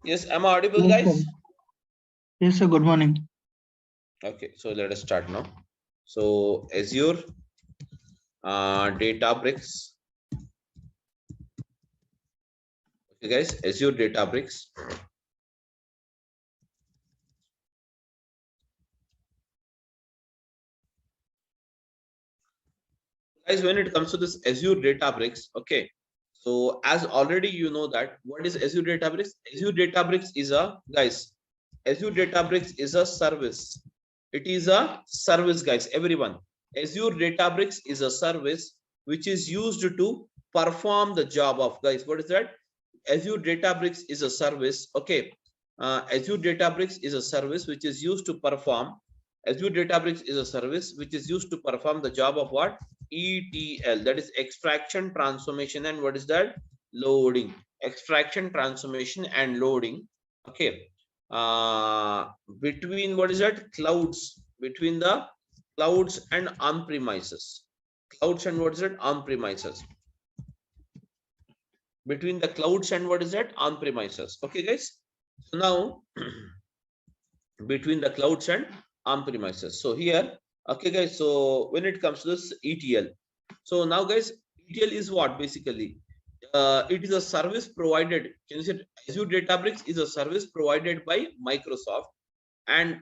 Yes, am I audible, Yes, sir. guys? Yes, sir. Good morning. Okay, so let us start now. So Azure Databricks. Okay, guys, Azure Databricks. Guys, when it comes to this Azure Databricks, okay. So as already you know that what is Azure Databricks? Azure Databricks is a guys. Azure Databricks is a service. It is a service, guys. Everyone, Azure Databricks is a service which is used to perform the job of guys. What is that? Azure Databricks is a service. Okay, Azure Databricks is a service which is used to perform. Azure Databricks is a service which is used to perform the job of what? ETL. That is extraction, transformation, and what is that? Loading. Extraction, transformation, and loading. Okay. Between what is that? Clouds. Between the clouds and on premises. Clouds and what is it? On premises. Between the clouds and what is that? On premises. Okay, guys. So now between the clouds and on premises. So here, okay, guys. So when it comes to this ETL, so now, guys, ETL is what basically? It is a service provided. Can you say Azure Databricks is a service provided by Microsoft, and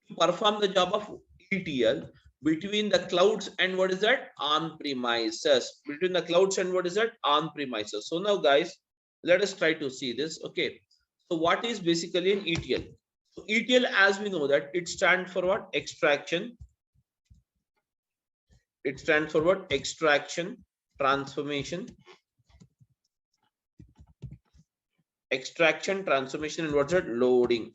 to perform the job of ETL between the clouds and what is that? On premises. Between the clouds and what is that? On premises. So now, guys, let us try to see this. Okay. So what is basically an ETL? So ETL, as we know that it stands for what? Extraction. It stands for what? Extraction, transformation, extraction, transformation, and what's that? Loading.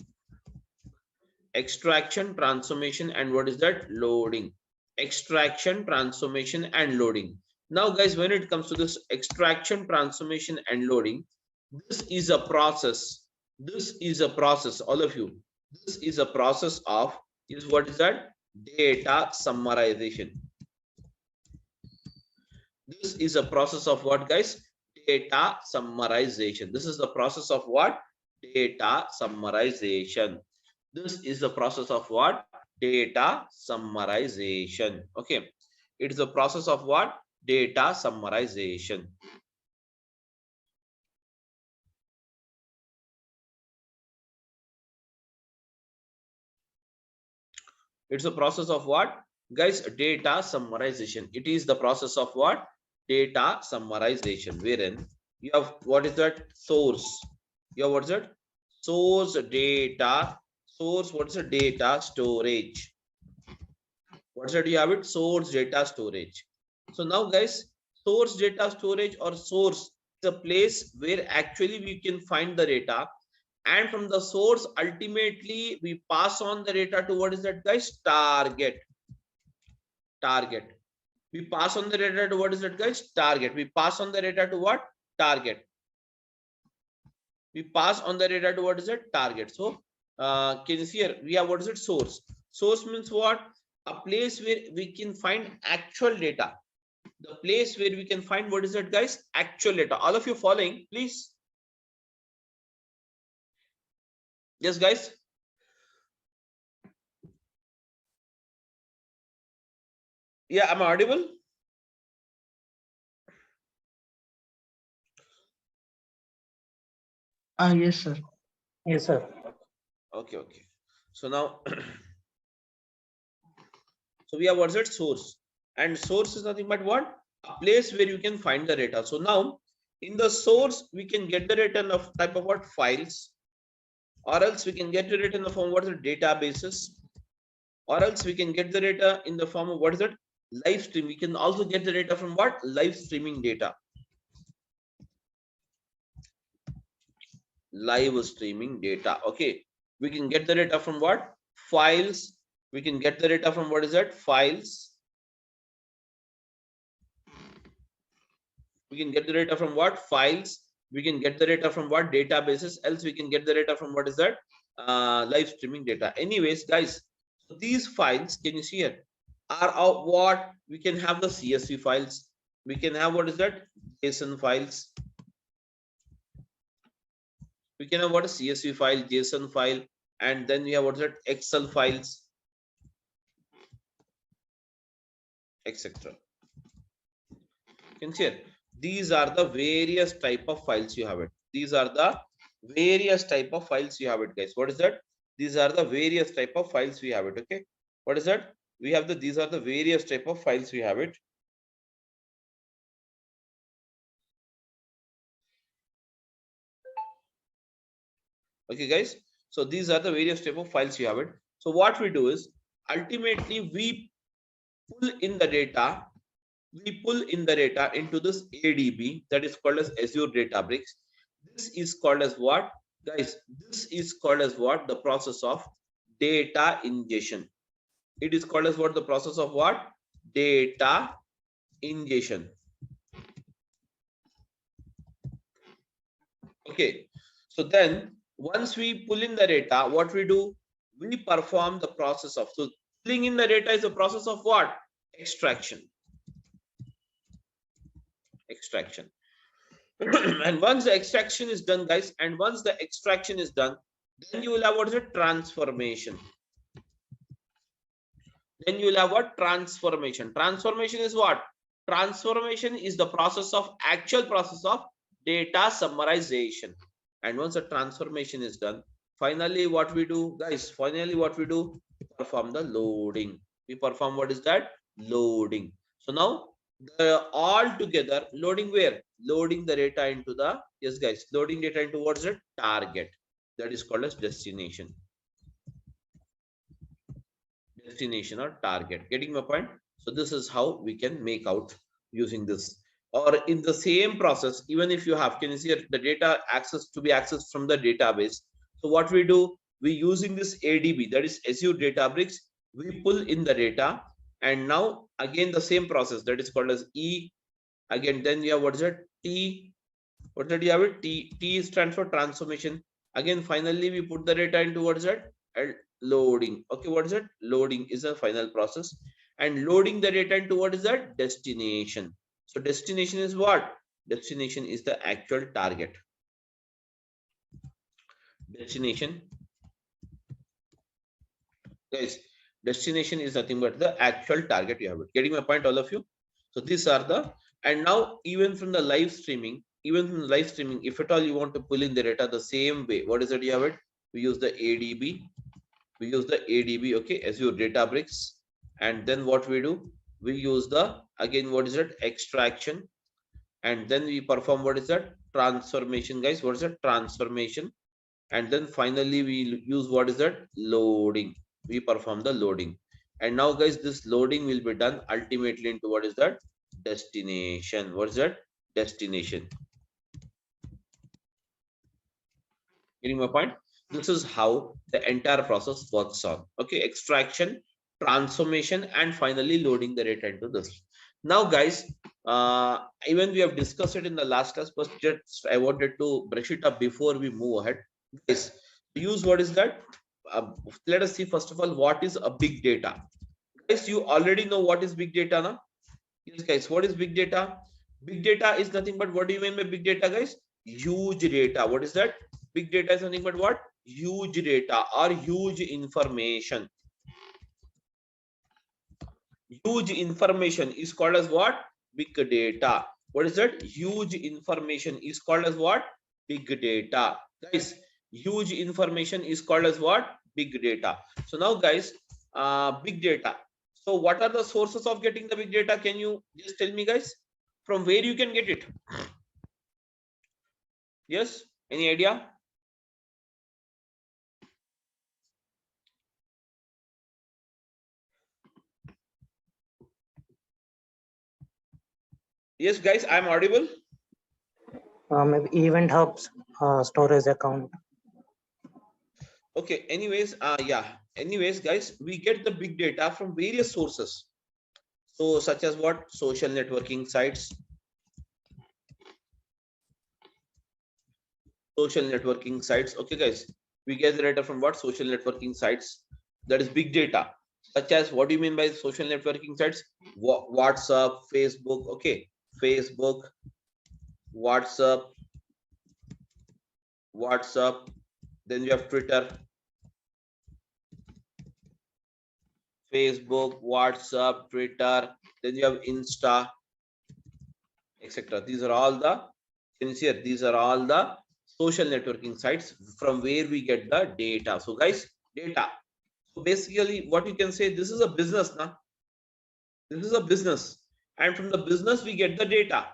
Extraction, transformation, and what is that? Loading. Extraction, transformation, and loading. Now, guys, when it comes to this extraction, transformation, and loading, this is a process. This is a process, all of you. This is a process of is what is that? Data summarization. This is a process of what, guys? Data summarization. This is the process of what? Data summarization. This is the process of what? Data summarization. Okay. It is the process of what? Data summarization. It's a process of what? Guys, data summarization. It is the process of what? Data summarization. Wherein you have what is that? Source. You have what is that? Source data. Source, what is the data storage? What's that? You have it? Source data storage. So now, guys, source data storage or source is a place where actually we can find the data, and from the source ultimately we pass on the data to what is that, guys? Target. Target. We pass on the data to what is that, guys? Target. We pass on the data to what? Target. We pass on the data to what is it? Target. So can you see here? We have what is it? Source. Source means what? A place where we can find actual data. The place where we can find what is it, guys? Actual data. All of you following, please. Yes, guys. Yeah, am I audible? Yes, sir. Yes, sir. Okay, okay. So now, so we have what's it? Source. And source is nothing but what? A place where you can find the data. So now, in the source, we can get the data of type of what? Files, or else we can get the data in the form of what is it? Databases, or else we can get the data in the form of what is it? Live stream. We can also get the data from what? Live streaming data. Live streaming data. Okay, we can get the data from what? Files. We can get the data from what is that? Files. We can get the data from what? Files. We can get the data from what? Databases. Else we can get the data from what is that? Live streaming data. Anyways, guys, so these files, can you see here, are of what? We can have the CSV files. We can have what is that? JSON files. We can have what a CSV file, JSON file, and then we have what is that Excel files, etc. Can see here. These are the various type of files you have it. These are the various type of files you have it, guys. What is that? These are the various type of files we have it. Okay. What is that? We have the, these are the various type of files we have it. Okay, guys. So these are the various type of files you have it. So what we do is ultimately we pull in the data. We pull in the data into this ADB, that is called as Azure Databricks. This is called as what, guys? This is called as what? The process of data ingestion. It is called as what? The process of what? Data ingestion. Okay. So then once we pull in the data, what we do? We perform the process of, so pulling in the data is a process of what? Extraction. Extraction. And once the extraction is done, guys, and once the extraction is done, then you will have what is a transformation. Then you will have what? Transformation. Transformation is what? Transformation is the process of, actual process of data summarization. And once the transformation is done, finally what we do, guys, finally what we do, we perform the loading. We perform what is that? Loading. So now the all together loading where? Loading the data into the, yes guys, loading data into what is it? Target. That is called as destination. Destination or target. Getting my point? So this is how we can make out using this. Or in the same process, even if you have, can you see the data access to be accessed from the database? So what we do, we using this ADB, that is Azure Databricks, we pull in the data, and now again the same process, that is called as E. Again, then we have what is it? T. What did you have it? T stands for transformation. Again, finally we put the data into what is it? Loading. Okay, what is it? Loading is a final process, and loading the data into what is that? Destination. So destination is what? Destination is the actual target. Destination, guys, destination is nothing but the actual target you have it. Getting my point, all of you? So these are the, and now even from the live streaming, if at all you want to pull in the data the same way, what is it you have it? We use the ADB. We use the ADB, okay, Azure Databricks. And then what we do? We use the, again, what is it? Extraction. And then we perform what is that? Transformation, guys. What is that? Transformation. And then finally we use what is that? Loading. We perform the loading. And now, guys, this loading will be done ultimately into what is that? Destination. What is that? Destination. Getting my point? This is how the entire process works on. Okay, extraction, transformation, and finally loading the data into this. Now, guys, even we have discussed it in the last class, but just I wanted to brush it up before we move ahead. Guys, use what is that? Let us see first of all what is a big data. Guys, you already know what is big data now. Yes, guys, what is big data? Big data is nothing but, what do you mean by big data, guys? Huge data. What is that? Big data is nothing but what? Huge data or huge information. Huge information is called as what? Big data. What is that? Huge information is called as what? Big data. Guys, huge information is called as what? Big data. So now, guys, big data. So what are the sources of getting the big data? Can you just tell me, guys, from where you can get it? Yes, any idea? Yes, guys, I'm audible. Maybe event hubs, storage account. Okay, anyways, yeah, anyways, guys, we get the big data from various sources. So such as what? Social networking sites. Social networking sites. Okay, guys, we get the data from what? Social networking sites. That is big data. Such as, what do you mean by social networking sites? WhatsApp, Facebook. Okay, Facebook, WhatsApp, WhatsApp, then you have Twitter, Facebook, WhatsApp, Twitter, then you have Insta, etc. These are all the, sincere, these are all the social networking sites from where we get the data. So guys, data. So basically what you can say, this is a business now. This is a business. And from the business we get the data.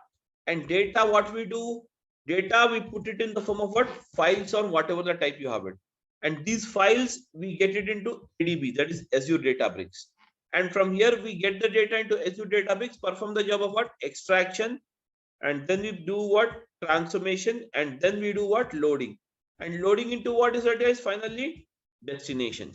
And data, what we do? Data, we put it in the form of what? Files or whatever the type you have it. And these files, we get it into ADB, that is Azure Databricks. And from here, we get the data into Azure Databricks, perform the job of what? Extraction. And then we do what? Transformation. And then we do what? Loading. And loading into what is that, guys? Finally, destination.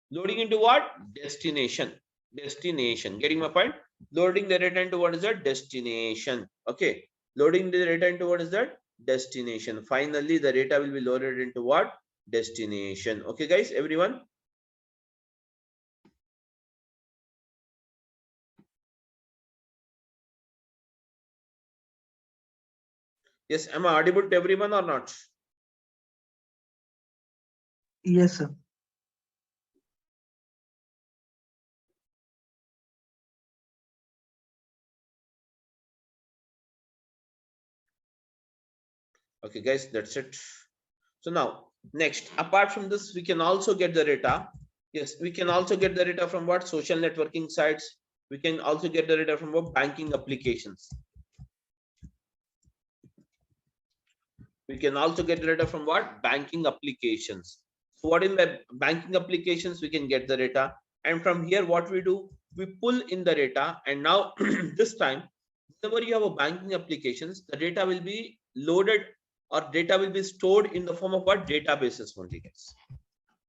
Loading into what? Destination. Destination. Getting my point? Loading the data into what is that? Destination. Okay. Loading the data into what is that? Destination. Finally, the data will be loaded into what? Destination. Okay, guys, everyone. Yes, am I audible to everyone or not? Yes, sir. Okay, guys, that's it. So now, next, apart from this, we can also get the data. Yes, we can also get the data from what? Social networking sites. We can also get the data from what? Banking applications. We can also get the data from what? Banking applications. So what in the banking applications, we can get the data. And from here, what we do? We pull in the data. And now this time, whenever you have a banking applications, the data will be loaded or data will be stored in the form of what? Databases only, guys.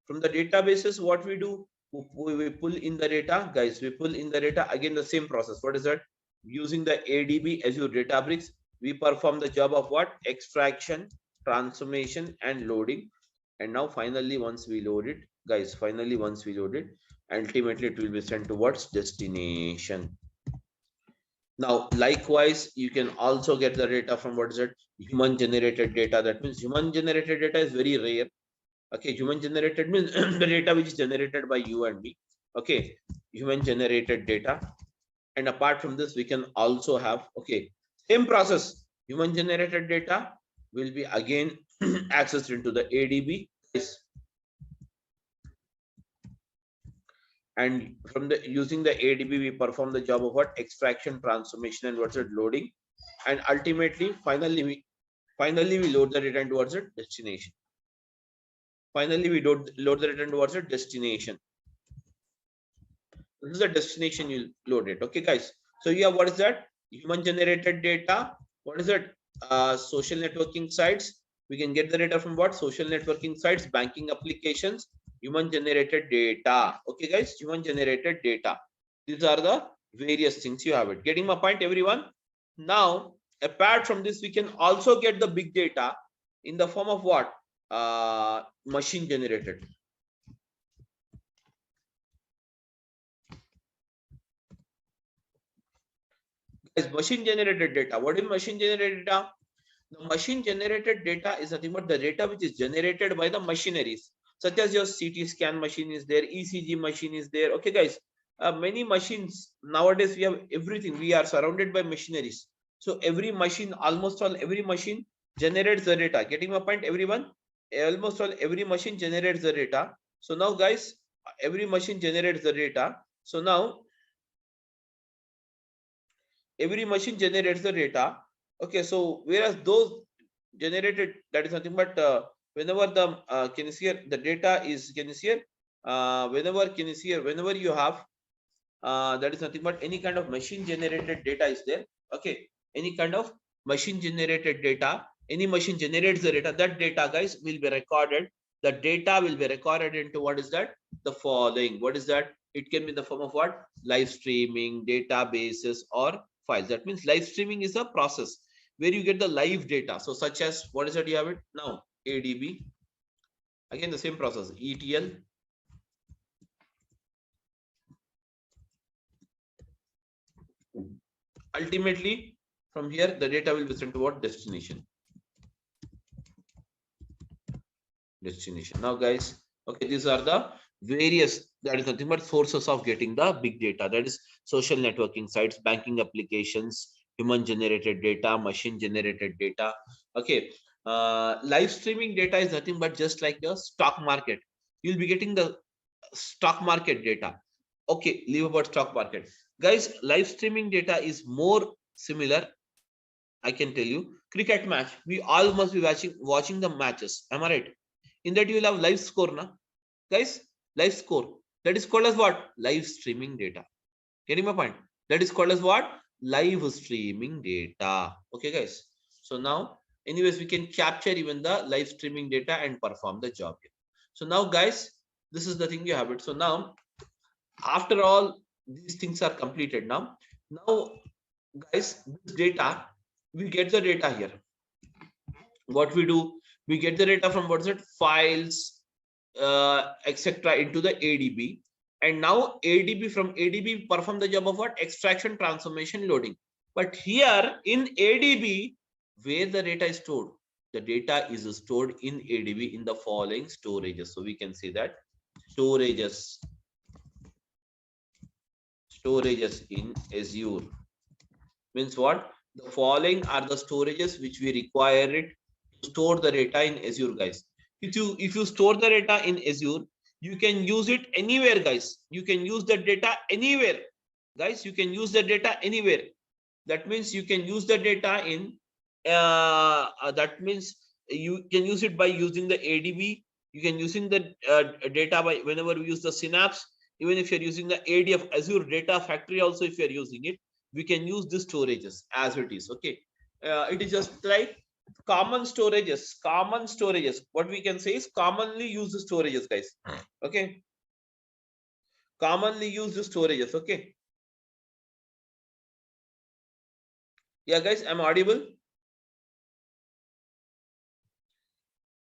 From the databases, what we do? We pull in the data, guys. We pull in the data. Again, the same process. What is that? Using the ADB Azure Databricks, we perform the job of what? Extraction, transformation, and loading. And now finally, once we load it, guys, finally, once we load it, ultimately it will be sent towards destination. Now, likewise, you can also get the data from what is it? Human generated data. That means human generated data is very rare. Okay, human generated means the data which is generated by you and me. Okay, human generated data. And apart from this, we can also have, okay, same process. Human generated data will be again accessed into the ADB. And from the using the ADB, we perform the job of what? Extraction, transformation, and what's it? Loading. And ultimately, finally we load the data towards a destination. Finally, we load the data towards a destination. This is the destination you load it. Okay, guys. So yeah, what is that? Human generated data. What is it? Social networking sites. We can get the data from what? Social networking sites, banking applications, human generated data. Okay, guys, human generated data. These are the various things you have it. Getting my point, everyone? Now, apart from this, we can also get the big data in the form of what? Machine generated. Guys, machine generated data. What is machine generated data? The machine generated data is nothing but the data which is generated by the machineries, such as your CT scan machine is there, ECG machine is there. Okay, guys, many machines nowadays, we have everything. We are surrounded by machineries. So every machine, almost all every machine generates the data. Getting my point, everyone? Almost all every machine generates the data. So now, guys, every machine generates the data. So now every machine generates the data. Okay, so whereas those generated, that is nothing but whenever the kinesia, the data is kinesia, whenever you have that is nothing but any kind of machine generated data is there. Okay, any kind of machine generated data, any machine generates the data, that data, guys, will be recorded. The data will be recorded into what is that? The following. What is that? It can be in the form of what? Live streaming, databases, or files. That means live streaming is a process where you get the live data. So such as, what is that you have it now? ADB. Again, the same process, ETL. Ultimately, From here, the data will be sent to what? Destination. Now, guys, okay, these are the various, that is nothing but sources of getting the big data. That is social networking sites, banking applications, human generated data, machine generated data. Okay, live streaming data is nothing but just like your stock market. You'll be getting the stock market data. Okay, leave about stock market, guys. Live streaming data is more similar. I can tell you, cricket match, we all must be watching the matches, am I right? In that you will have live score, na guys. Live score, that is called as what? Live streaming data. Getting my point? That is called as what? Live streaming data. Okay, guys. So now, anyways, we can capture even the live streaming data and perform the job here. So now, guys, this is the thing you have it. So now, after all these things are completed, now guys, this data, we get the data here. What we do, we get the data from what's it? Files, etc. into the ADB. And now ADB, from ADB perform the job of what? Extraction, transformation, loading. But here in ADB, where the data is stored, the data is stored in ADB in the following storages. So we can say that storages in Azure means what? The following are the storages which we require it to store the data in Azure, guys. If you store the data in Azure, you can use it anywhere, guys. You can use the data anywhere, guys. You can use the data anywhere. That means you can use the data in that means you can use it by using the ADB. You can using the data by whenever we use the Synapse. Even if you're using the ADF, Azure Data Factory, also if you're using it, we can use the storages as it is. Okay, it is just like common storages. What we can say is commonly used storages, guys. Okay, commonly used storages. Okay, yeah, guys, I'm audible.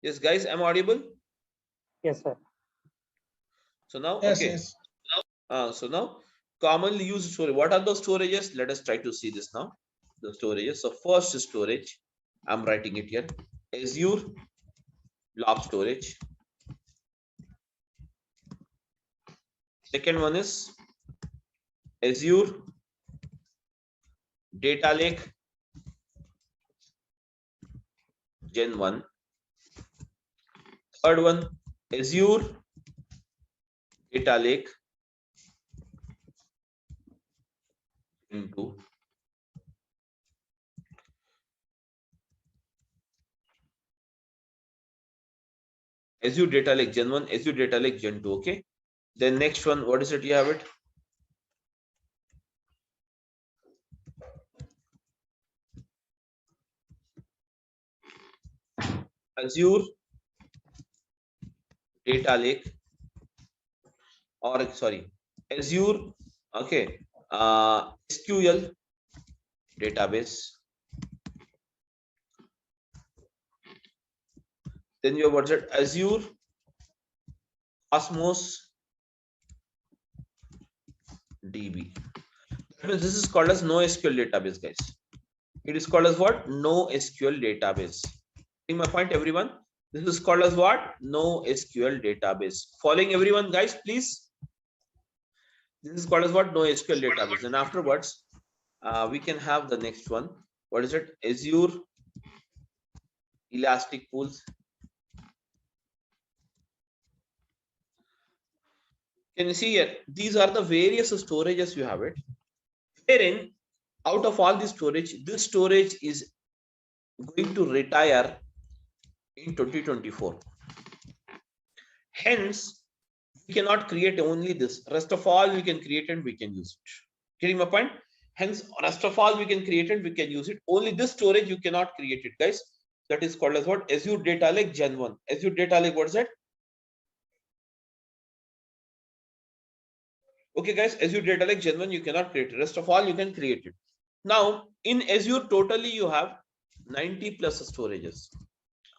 Yes, guys, I'm audible. Yes, sir. So now, Yes, okay. yes. So now, commonly used storage. What are those storages? Let us try to see this now. The storages. So first storage, I'm writing it here. Azure blob storage. Second one is Azure Data Lake Gen 1. Third one, Azure Data Lake Gen 2. Azure Data Lake Gen 1, Azure Data Lake Gen 2. Okay. Then next one, what is it? You have it. Azure Data Lake, or sorry, Azure, okay, SQL database. Then you have what's it? Azure Cosmos DB. That means this is called as NoSQL database, guys. It is called as what? NoSQL database. Getting my point, everyone? This is called as what? NoSQL database. Following everyone, guys, please. This is called as what? NoSQL database. And afterwards, we can have the next one. What is it? Azure Elastic Pools. Can you see here? These are the various storages you have it. Wherein, out of all this storage is going to retire in 2024. Hence, we cannot create only this. Rest of all we can create and we can use it. Getting my point? Hence, rest of all we can create and we can use it. Only this storage you cannot create it, guys. That is called as what? Azure Data Lake Gen 1. Azure Data Lake, what is that? Okay, guys, Azure Data Lake Gen 1 you cannot create it. Rest of all you can create it. Now, in Azure, totally you have 90 plus storages.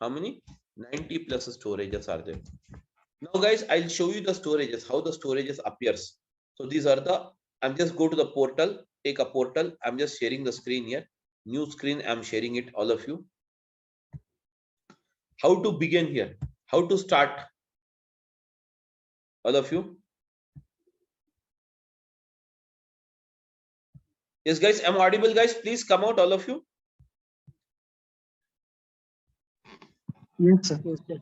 How many? 90 plus storages are there. Now, guys, I'll show you the storages, how the storages appears. So these are the, I'm just go to the portal, take a portal. I'm just sharing the screen here. New screen, I'm sharing it, all of you. How to begin here? How to start? All of you? Yes, guys, I'm audible, guys. Please come out, all of you. Yes, sir. Yes, sir.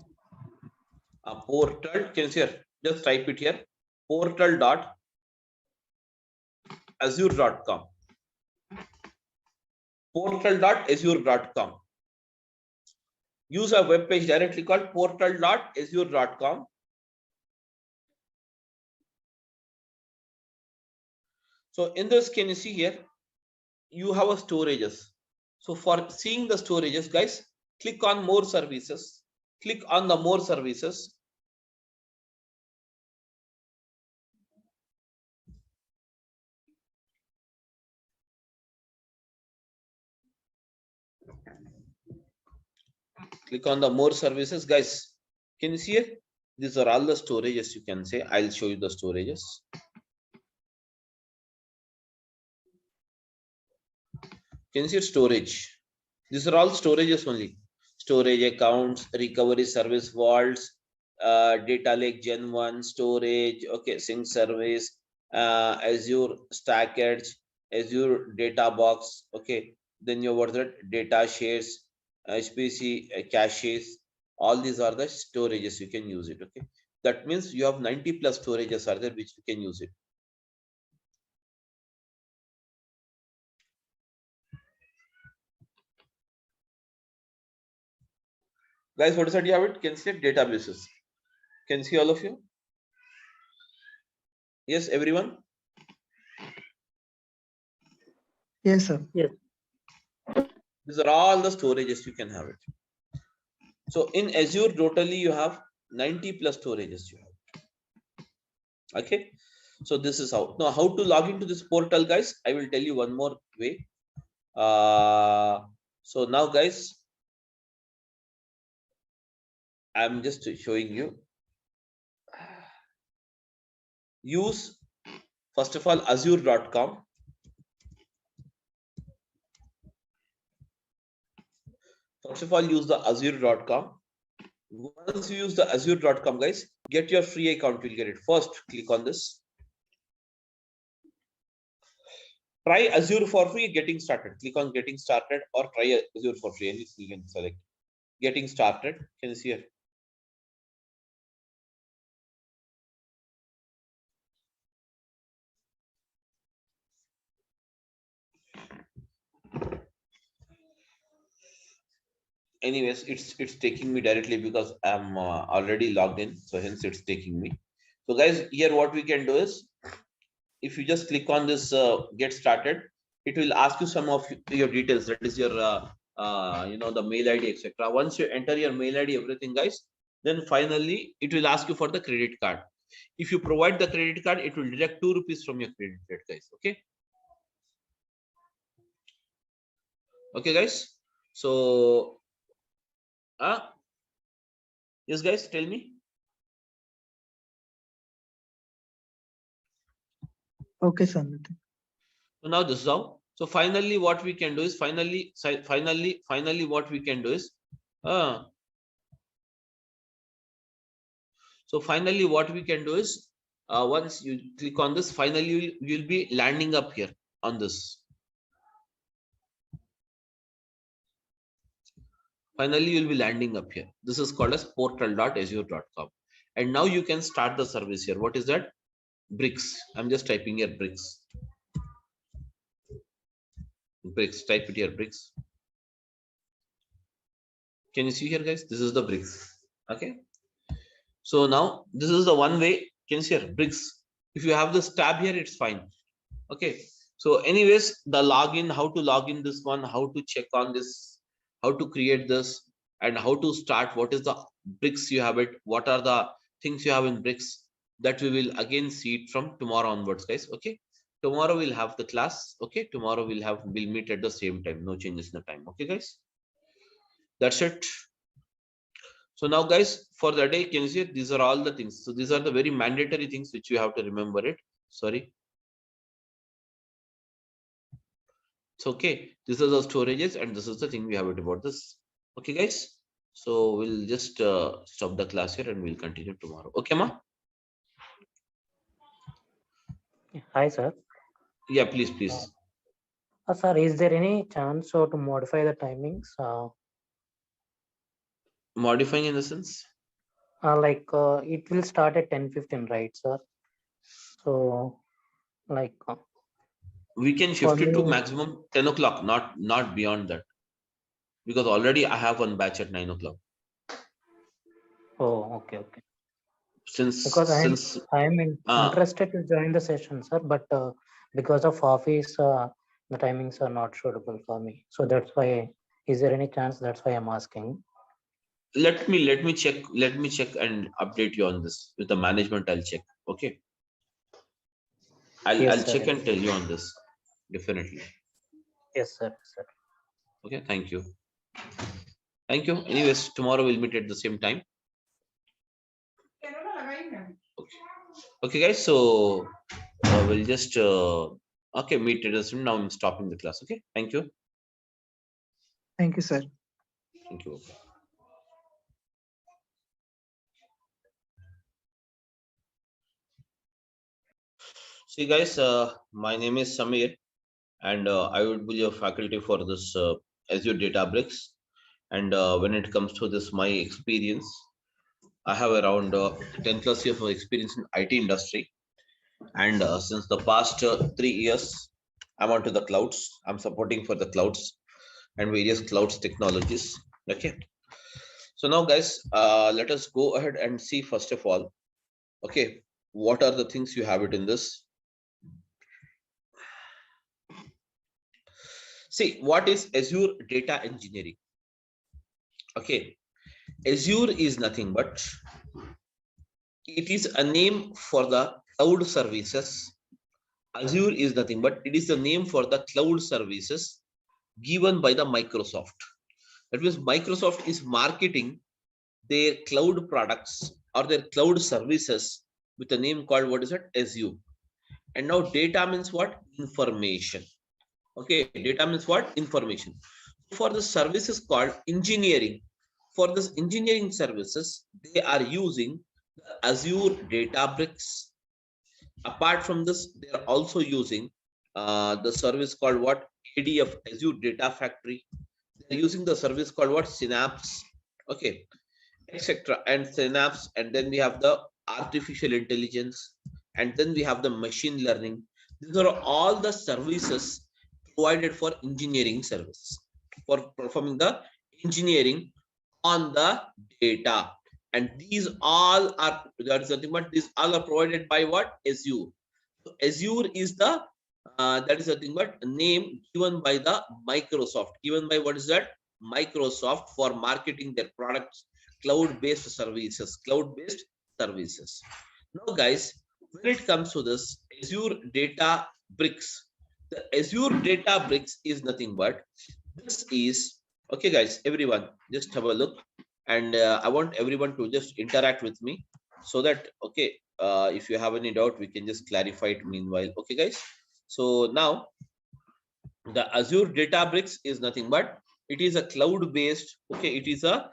Portal, can you see here? Just type it here. Portal.azure.com. Portal.azure.com. Use a web page directly called portal.azure.com. So in this, can you see here? You have a storages. So for seeing the storages, guys, click on more services. Click on the more services. Click on the more services, guys. Can you see it? These are all the storages, you can say. I'll show you the storages. Can you see storage? These are all storages only. Storage accounts, recovery service vaults, data lake gen 1, storage, okay, sync service, Azure Stack Edge, Azure data box, okay. Then you what that data shares, HPC caches. All these are the storages you can use it. Okay, that means you have 90 plus storages are there which you can use it. Guys, what is that you have it? Can see databases. Can see all of you? Yes, everyone. Yes, sir. Yes. These are all the storages you can have it. So in Azure, totally you have 90 plus storages you have. Okay. So this is how. Now, how to log into this portal, guys? I will tell you one more way. So now, guys, I'm just showing you. Use, first of all, azure.com. First of all, use the azure.com. Once you use the azure.com, guys, get your free account, you'll get it. First, click on this. Try Azure for free, getting started. Click on getting started or try Azure for free. And you can select getting started. Can you see here? Anyways, it's taking me directly because I'm already logged in. So hence it's taking me. So guys, here what we can do is, if you just click on this get started, it will ask you some of your details. That is your the mail ID, etc. Once you enter your mail ID, everything, guys, then finally it will ask you for the credit card. If you provide the credit card, it will deduct 2 rupees from your credit card, guys. Okay. Okay, guys. So yes, guys, tell me. Okay, sir. So now this is how. So finally, what we can do is finally what we can do is so finally what we can do is once you click on this, finally you'll be landing up here on this. Finally, you'll be landing up here. This is called as portal.azure.com. And now you can start the service here. What is that? Bricks. I'm just typing here bricks. Bricks. Type it here, bricks. Can you see here, guys? This is the bricks. Okay. So now this is the one way. Can you see here? Bricks. If you have this tab here, it's fine. Okay. So anyways, the login, how to log in this one, how to check on this, how to create this, and how to start, what is the bricks you have it, what are the things you have in bricks, that we will again see it from tomorrow onwards, guys. Okay. Tomorrow we'll have the class. Okay. Tomorrow we'll meet at the same time. No changes in the time. Okay, guys. That's it. So now, guys, for the day, can you see these are all the things. So these are the very mandatory things which you have to remember it. Sorry. So okay, this is the storages and this is the thing we have it about this. Okay, guys. So we'll just stop the class here and we'll continue tomorrow. Okay, ma? Hi, sir. Yeah, please. Sir, is there any chance to modify the timings? Modifying in the sense? Like it will start at 10:15, right, sir? So, like We can for shift it to me, maximum 10 o'clock, not beyond that. Because already I have one batch at 9 o'clock. oh, okay. Since Because since I'm uh interested to join the session, sir, but because of office, the timings are not suitable for me. So that's why. Is there any chance? That's why I'm asking. let me check and update you on this with the management. I'll check. Okay. I'll Yes, check sir. and tell you on this. Definitely. Yes, sir. Okay, thank you. Thank you. Anyways, tomorrow we'll meet at the same time. Okay, okay guys. So we'll just okay, meet at the same. Now I'm stopping the class. Okay, thank you. Thank you, sir. Thank you. See guys, my name is Samir and I would be your faculty for this Azure Databricks. And when it comes to this, my experience, I have around 10 plus years of experience in IT industry. And since the past 3 years, I'm onto the clouds. I'm supporting for the clouds and various clouds technologies. Okay. So now guys, let us go ahead and see first of all, okay, what are the things you have it in this? See, what is Azure Data Engineering? Okay, Azure is nothing but it is a name for the cloud services. Azure is nothing but it is the name for the cloud services given by the Microsoft. That means Microsoft is marketing their cloud products or their cloud services with a name called what is it? Azure. And now data means what? Information. Okay, data means what? Information. For the services called engineering, for this engineering services, they are using the Azure Databricks. Apart from this, they are also using the service called what? ADF, Azure Data Factory. They're using the service called what? Synapse. Okay, etc. And Synapse, and then we have the artificial intelligence, and then we have the machine learning. These are all the services provided for engineering service for performing the engineering on the data. And these all are that is nothing but these all are provided by what? Azure. So Azure is the that is nothing but a name given by the Microsoft, given by what is that? Microsoft for marketing their products, cloud-based services, cloud-based services. Now, guys, when it comes to this Azure Databricks, the Azure Databricks is nothing but this is okay, guys. Everyone, just have a look, and I want everyone to just interact with me so that okay, if you have any doubt, we can just clarify it meanwhile. Okay, guys. So now the Azure Databricks is nothing but it is a cloud-based. Okay, it is a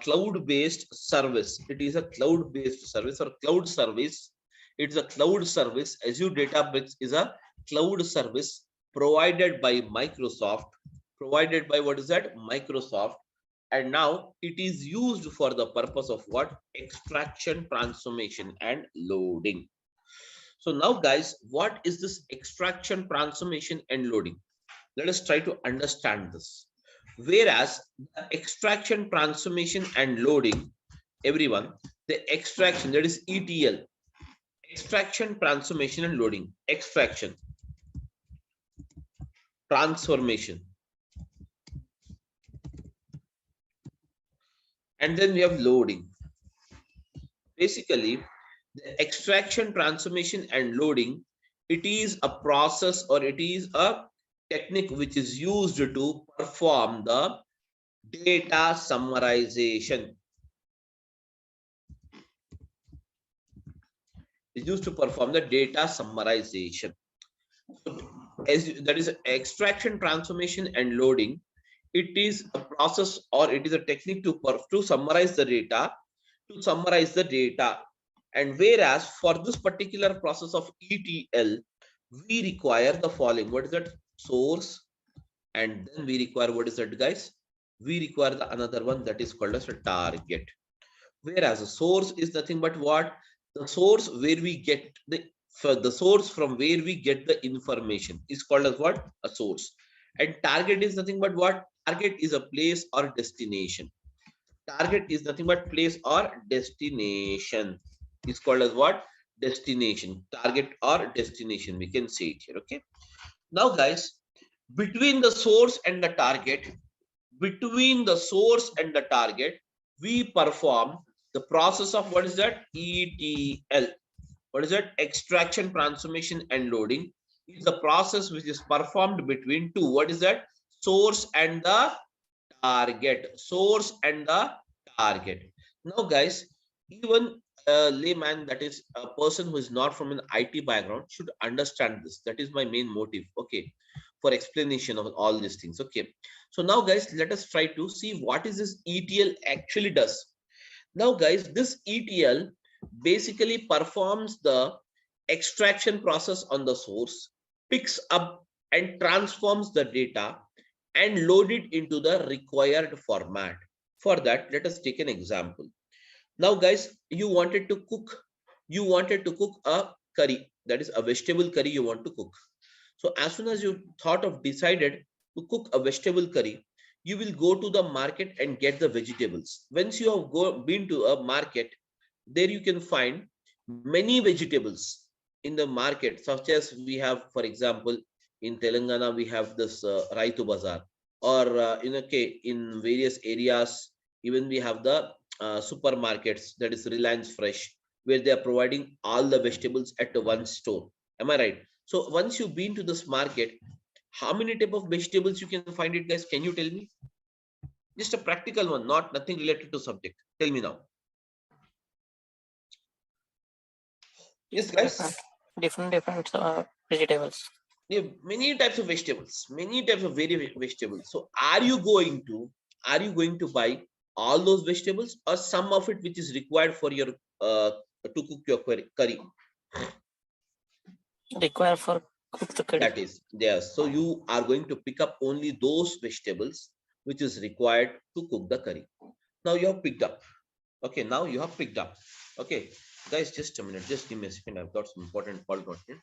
cloud-based service. It is a cloud-based service or cloud service. It's a cloud service. Azure Databricks is a cloud service provided by Microsoft. Provided by what is that? Microsoft. And now it is used for the purpose of what? Extraction, transformation, and loading. So now, guys, what is this extraction, transformation, and loading? Let us try to understand this. Whereas the extraction, transformation, and loading, everyone, the extraction, that is ETL, extraction, transformation, and loading, extraction, transformation, and then we have loading. Basically, the extraction, transformation, and loading, it is a process or it is a technique which is used to perform the data summarization. Is used to perform the data summarization. that is extraction, transformation, and loading. It is a process or it is a technique to summarize the data, And whereas for this particular process of ETL, we require the following. What is that? Source, and then we require, what is that, guys? We require the another one that is called as a target. Whereas a source is nothing but what? The source where we get the source from where we get the information is called as what? A source. And target is nothing but what? Target is a place or destination. Target is nothing but place or destination. It's called as what? Destination. Target or destination. We can say it here. Okay. Now, guys, between the source and the target, we perform the process of, what is that? ETL. What is that? Extraction, transformation, and loading is the process which is performed between two. What is that? Source and the target. Source and the target. Now, guys, even a layman, that is a person who is not from an IT background, should understand this. That is my main motive. Okay, for explanation of all these things. Okay, so now, guys, let us try to see what is this ETL actually does. Now, guys, this ETL basically performs the extraction process on the source, picks up and transforms the data, and load it into the required format. For that, let us take an example. Now, guys, you wanted to cook a curry, that is a vegetable curry you want to cook. So as soon as you decided to cook a vegetable curry, you will go to the market and get the vegetables. Once you have been to a market, there you can find many vegetables in the market, such as we have, for example, in Telangana, we have this Raitu Bazaar, or in various areas, even we have the supermarkets, that is Reliance Fresh, where they are providing all the vegetables at one store. Am I right? So once you've been to this market, how many type of vegetables you can find it, guys? Can you tell me? Just a practical one, not nothing related to subject. Tell me now. Yes, guys. Different vegetables. Yeah, many types of vegetables, many types of vegetables. So are you going to buy all those vegetables, or some of it which is required for your to cook your curry? Require for cook the curry. That is there. So you are going to pick up only those vegetables which is required to cook the curry. Now you have picked up. Okay, now you have picked up. Okay, guys, just a minute. Just give me a second. I've got some important call got in.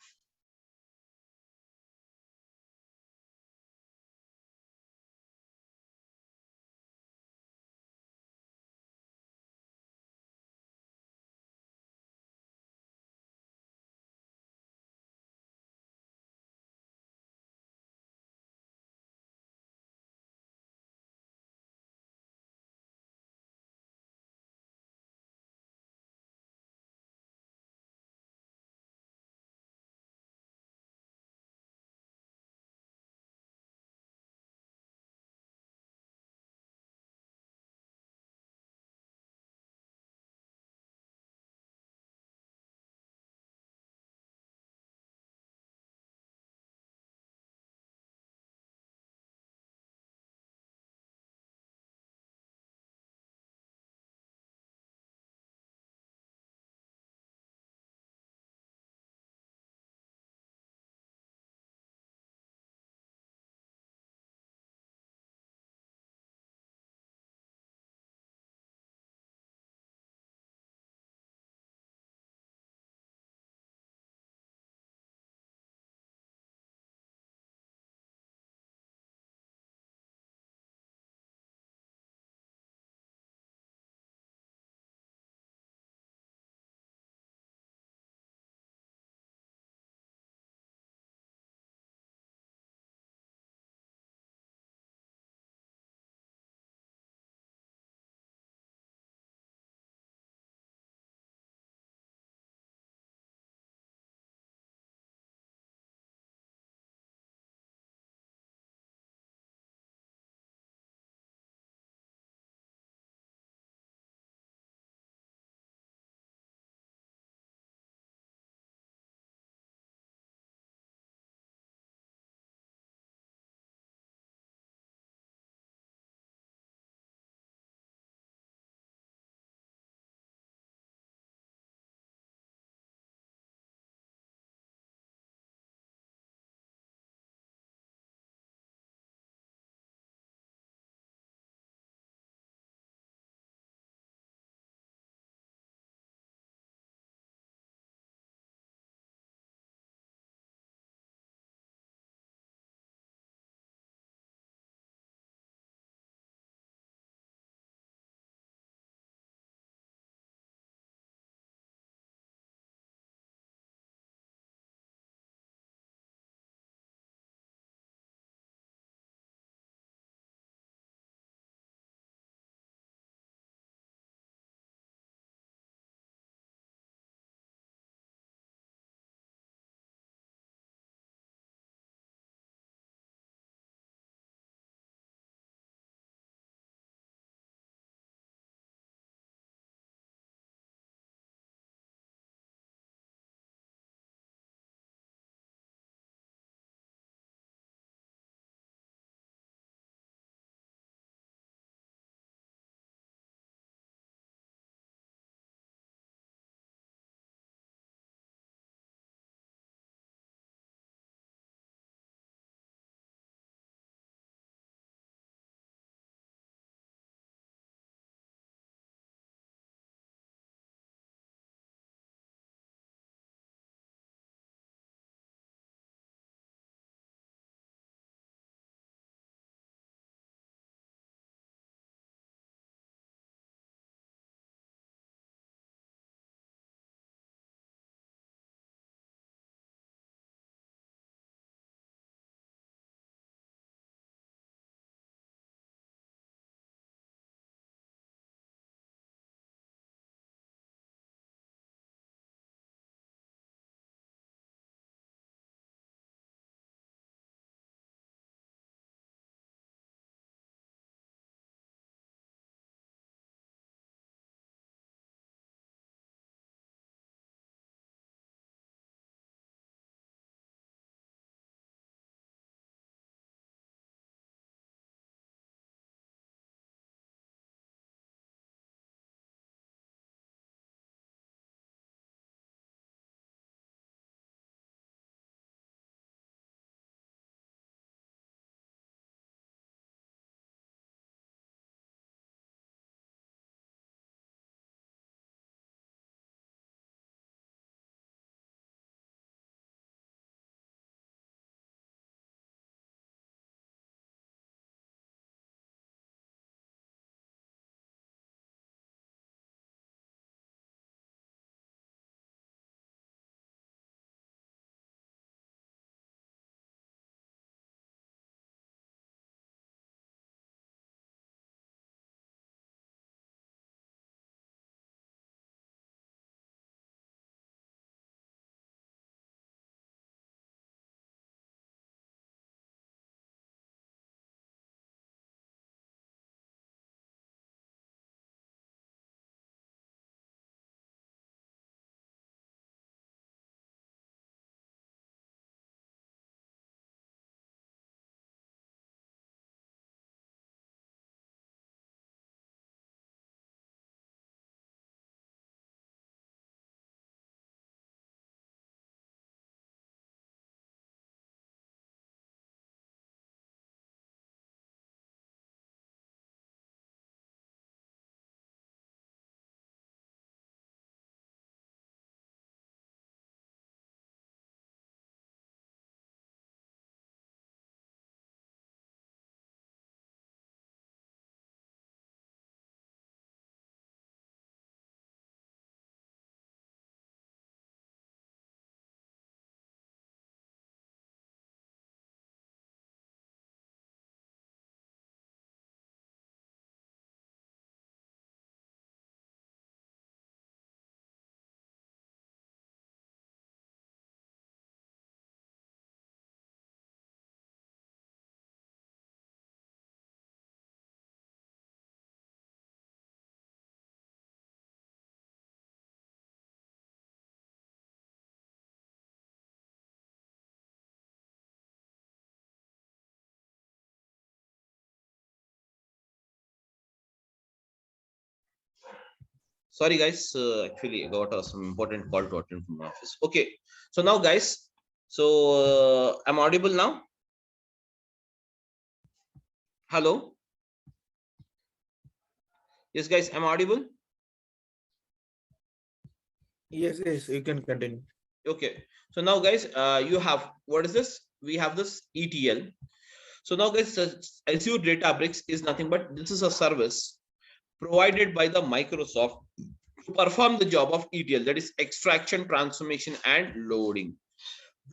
Sorry guys, actually I got some important call to attend from my office. Okay, so now guys, so I'm audible now. Hello. Yes guys, I'm audible. Yes, yes, you can continue. Okay, so now guys, you have, what is this? We have this ETL. So now guys, Azure Databricks is nothing but this is a service provided by the Microsoft to perform the job of ETL, that is extraction, transformation, and loading.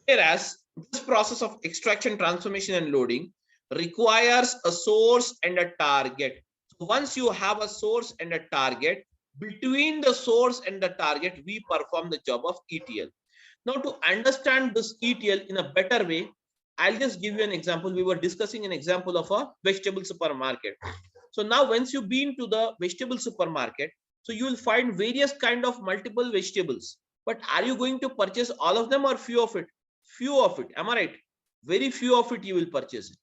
Whereas this process of extraction, transformation, and loading requires a source and a target. So once you have a source and a target, between the source and the target, we perform the job of ETL. Now, to understand this ETL in a better way, I'll just give you an example. We were discussing an example of a vegetable supermarket. So now once you've been to the vegetable supermarket, so you will find various kind of multiple vegetables. But are you going to purchase all of them or few of it? Few of it. Am I right? Very few of it you will purchase it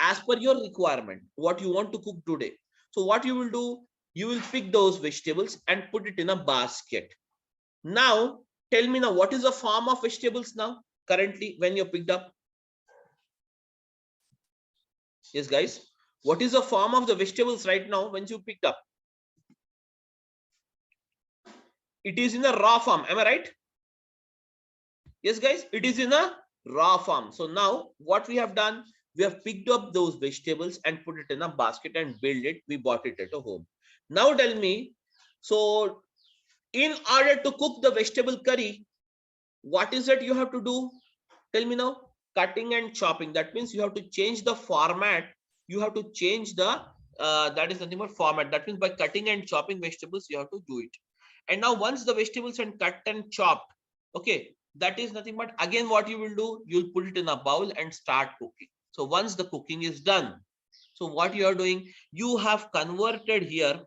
as per your requirement, what you want to cook today. So what you will do, you will pick those vegetables and put it in a basket. Now, tell me now, what is the form of vegetables now currently when you're picked up? Yes, guys. What is the form of the vegetables right now when you picked up? It is in a raw form. Am I right? Yes, guys, it is in a raw form. So now what we have done, we have picked up those vegetables and put it in a basket and build it. We bought it at a home. Now tell me, so in order to cook the vegetable curry, what is it you have to do? Tell me now. Cutting and chopping. That means you have to change the format. You have to change the, that is nothing but format. That means by cutting and chopping vegetables, you have to do it. And now once the vegetables are cut and chopped, okay, that is nothing but again what you will do, you'll put it in a bowl and start cooking. So once the cooking is done, so what you are doing, you have converted here,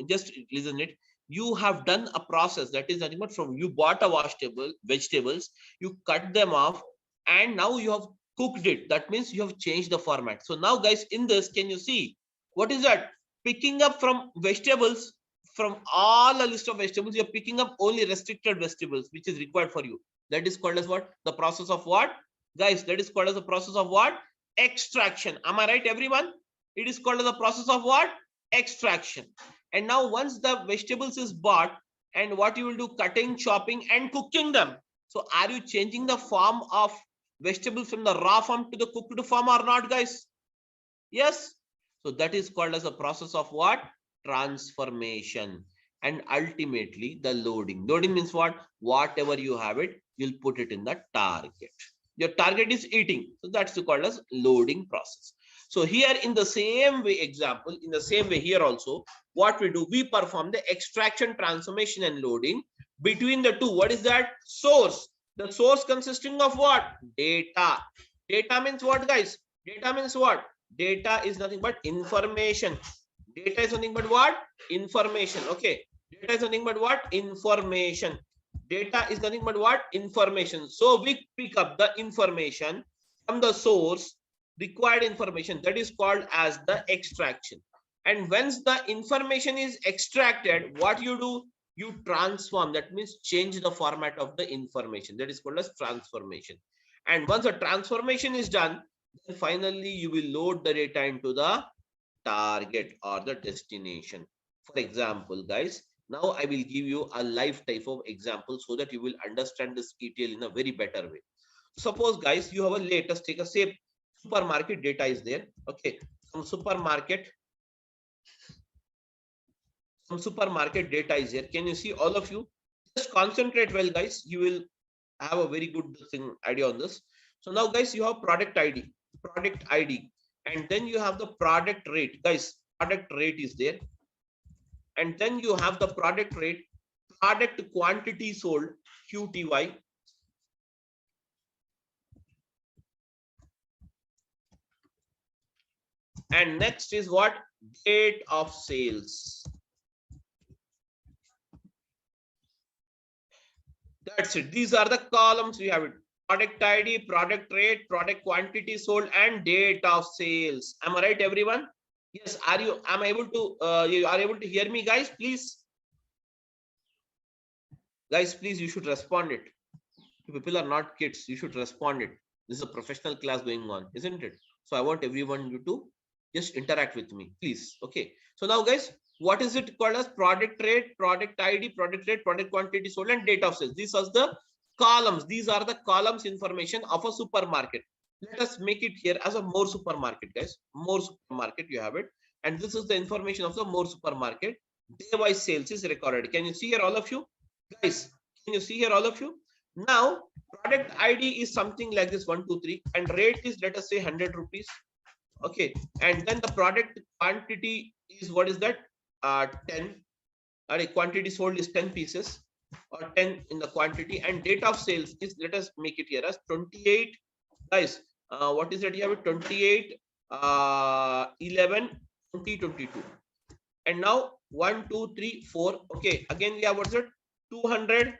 just listen it, you have done a process that is nothing but from you bought a vegetables, you cut them off, and now you have cooked it. That means you have changed the format. So now guys, in this, can you see what is that? Picking up from vegetables, from all a list of vegetables, you're picking up only restricted vegetables which is required for you. That is called as what? The process of what, guys? That is called as the process of what? Extraction. Am I right, everyone? It is called as the process of what? Extraction. And now once the vegetables is bought, and what you will do, cutting, chopping, and cooking them. So are you changing the form of vegetables from the raw form to the cooked form or not, guys? Yes. So that is called as a process of what? Transformation. And ultimately the loading. Loading means what? Whatever you have it, you'll put it in the target. Your target is eating. So that's called as loading process. So here in the same way, example, in the same way here also, what we do, we perform the extraction, transformation, and loading between the two. What is that? Source. The source consisting of what? Data. Data means what, guys? Data means what? Data is nothing but information. Data is nothing but what? Information. Okay. Data is nothing but what? Information. Data is nothing but what? Information. So we pick up the information from the source, required information, that is called as the extraction. And once the information is extracted, what you do? You transform. That means change the format of the information. That is called as transformation. And once the transformation is done, then finally you will load the data into the target or the destination. For example, guys, now I will give you a live type of example so that you will understand this ETL in a very better way. Suppose, guys, you have a latest, take a say supermarket data is there. Okay, some supermarket data is here. Can you see, all of you? Just concentrate well, guys. You will have a very good idea on this. So now, guys, you have product ID, and then you have the product rate, guys. Product rate is there, and then you have the product rate, product quantity sold, QTY. And next is what? Date of sales. That's it. These are the columns we have it. Product ID, product rate, product quantity sold, and date of sales. Am I right, everyone? Yes. Are you? Am I able to? You are able to hear me, guys? Please. Guys, please, you should respond it. You people are not kids. You should respond it. This is a professional class going on, isn't it? So I want everyone you to just interact with me, please. Okay. So now, guys, what is it called as? Product rate, product ID, product rate, product quantity sold, and date of sales. These are the columns. These are the columns information of a supermarket. Let us make it here as a more supermarket, guys. More supermarket, you have it. And this is the information of the more supermarket. Day-wise sales is recorded. Can you see here, all of you? Guys, can you see here, all of you? Now, product ID is something like this, 1, 2, 3, and rate is, let us say, 100 rupees. Okay, and then the product quantity is, what is that? 10. Quantity sold is 10 pieces, or 10 in the quantity, and date of sales is, let us make it here as 28. Guys, what is that? You have it 28 11 2022. And now 1, 2, 3, 4. Okay, again we have, what's it? 200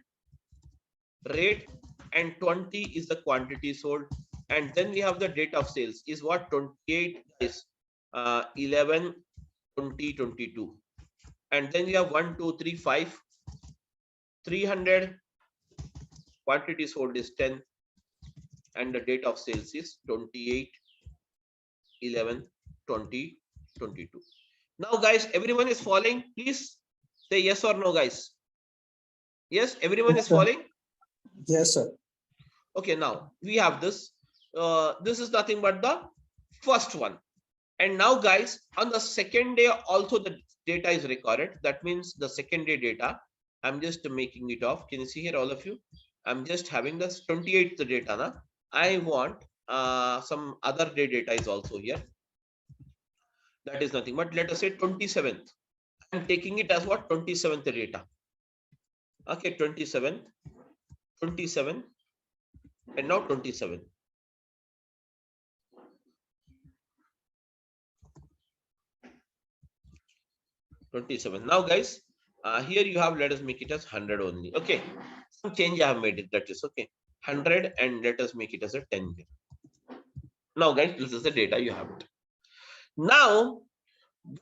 rate, and 20 is the quantity sold, and then we have the date of sales is what? 28 is 11 2022. And then we have 1, 2, 3, 5, 300, quantity sold is 10, and the date of sales is 28 11 2022. Now, guys, everyone is following? Please say yes or no, guys. Yes, everyone is following? Yes, sir. Okay, now we have this. This is nothing but the first one. And now, guys, on the second day also the data is recorded. That means the second day data. I'm just making it off. Can you see here, all of you? I'm just having this 28th data. Na? I want some other day data is also here. That is nothing but, let us say, 27th. I'm taking it as what? 27th data. Okay, 27th, 27, and now 27. Now, guys, here you have, let us make it as 100 only. Okay, some change I have made it, that is okay. 100, and let us make it as a 10 here. Now, guys, this is the data you have it. Now,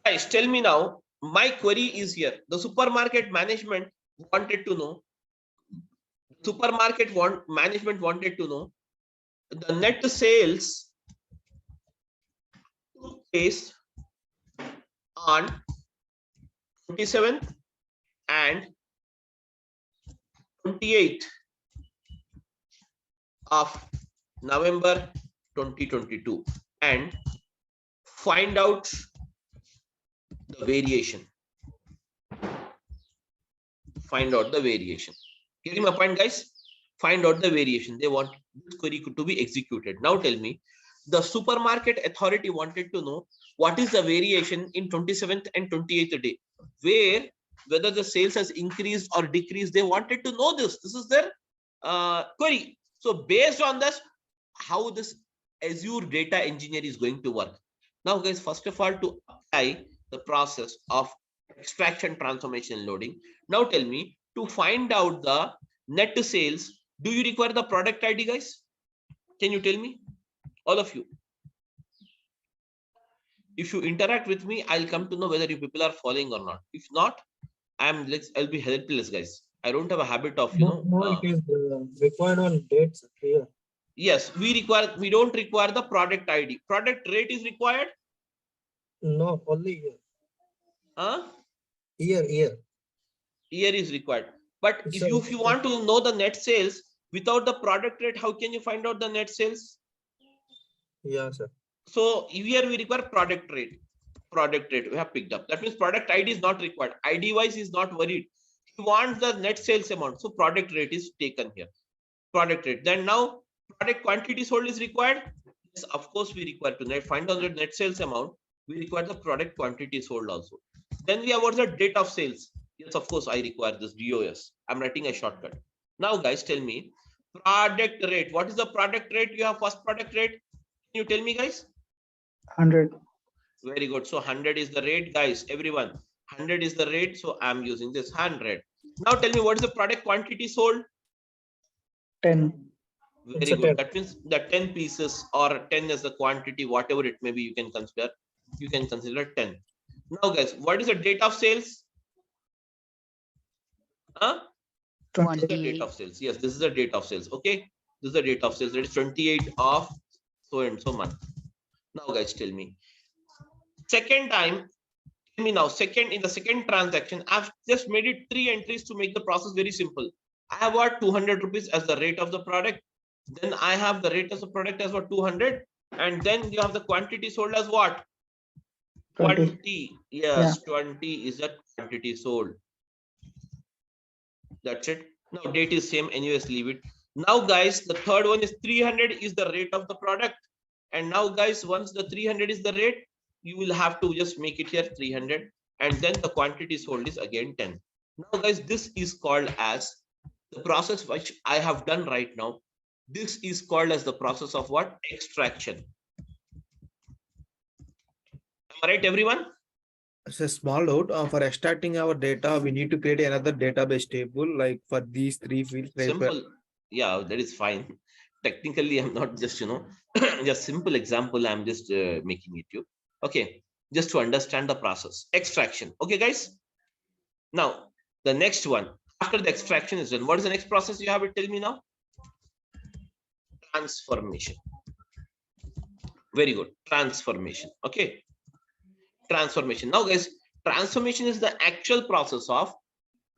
guys, tell me now, my query is here. The supermarket management wanted to know, management wanted to know the net sales took place on 27th and 28th of November 2022, and find out the variation. Find out the variation. Getting my point, guys? Find out the variation. They want this query to be executed. Now tell me, the supermarket authority wanted to know what is the variation in 27th and 28th day, whether the sales has increased or decreased. They wanted to know this. This is their query. So based on this, how this Azure data engineer is going to work. Now, guys, first of all, to apply the process of extraction, transformation, loading. Now tell me, to find out the net sales, do you require the product ID, guys? Can you tell me, all of you? If you interact with me, I'll come to know whether you people are following or not. If not, I'll be helpless, guys. I don't have a habit of, No, it is required on dates here. Yes, we don't require the product ID. Product rate is required. No, only here. Huh? Here. Year is required. But if Sir, you want to know the net sales without the product rate, how can you find out the net sales? Yeah, sir. So here we require product rate. Product rate we have picked up. That means product ID is not required. ID wise is not worried. He wants the net sales amount. So product rate is taken here. Product rate. Then now product quantity sold is required. Yes, of course we require to find out the net sales amount. We require the product quantity sold also. Then we have what's the date of sales. Yes, of course I require this DOS. I'm writing a shortcut. Now, guys, tell me product rate. What is the product rate? You have first product rate. Can you tell me, guys? 100. Very good. So 100 is the rate, guys. Everyone, 100 is the rate. So I'm using this 100. Now tell me, what is the product quantity sold? 10. Very good. 10. That means the 10 pieces or 10 is the quantity, whatever it may be, you can consider. You can consider 10. Now, guys, what is the date of sales? Huh? This is the date of sales. Yes, this is the date of sales. Okay, this is the date of sales. That is 28 of so and so month. Now, guys, tell me. Second time, tell me now. Second in the second transaction, I've just made it 3 entries to make the process very simple. I have what 200 rupees as the rate of the product. Then I have the rate of the product as what 200, and then you have the quantity sold as what 20. Yes, 20 is the quantity sold. That's it. Now date is same, anyways, leave it. Now guys, the third one is 300 is the rate of the product. And now guys, once the 300 is the rate, you will have to just make it here 300, and then the quantity sold is again 10. Now guys, this is called as the process which I have done right now. This is called as the process of what? Extraction. Am I right, everyone? It's a small note. For extracting our data, we need to create another database table like for these 3 fields. Simple. Yeah, that is fine. Technically, I'm not just, just simple example. I'm just making it you. Okay, just to understand the process. Extraction. Okay, guys. Now, the next one, after the extraction is done, what is the next process you have? It tell me now. Transformation. Very good. Transformation. Okay. Transformation. Now, guys, transformation is the actual process of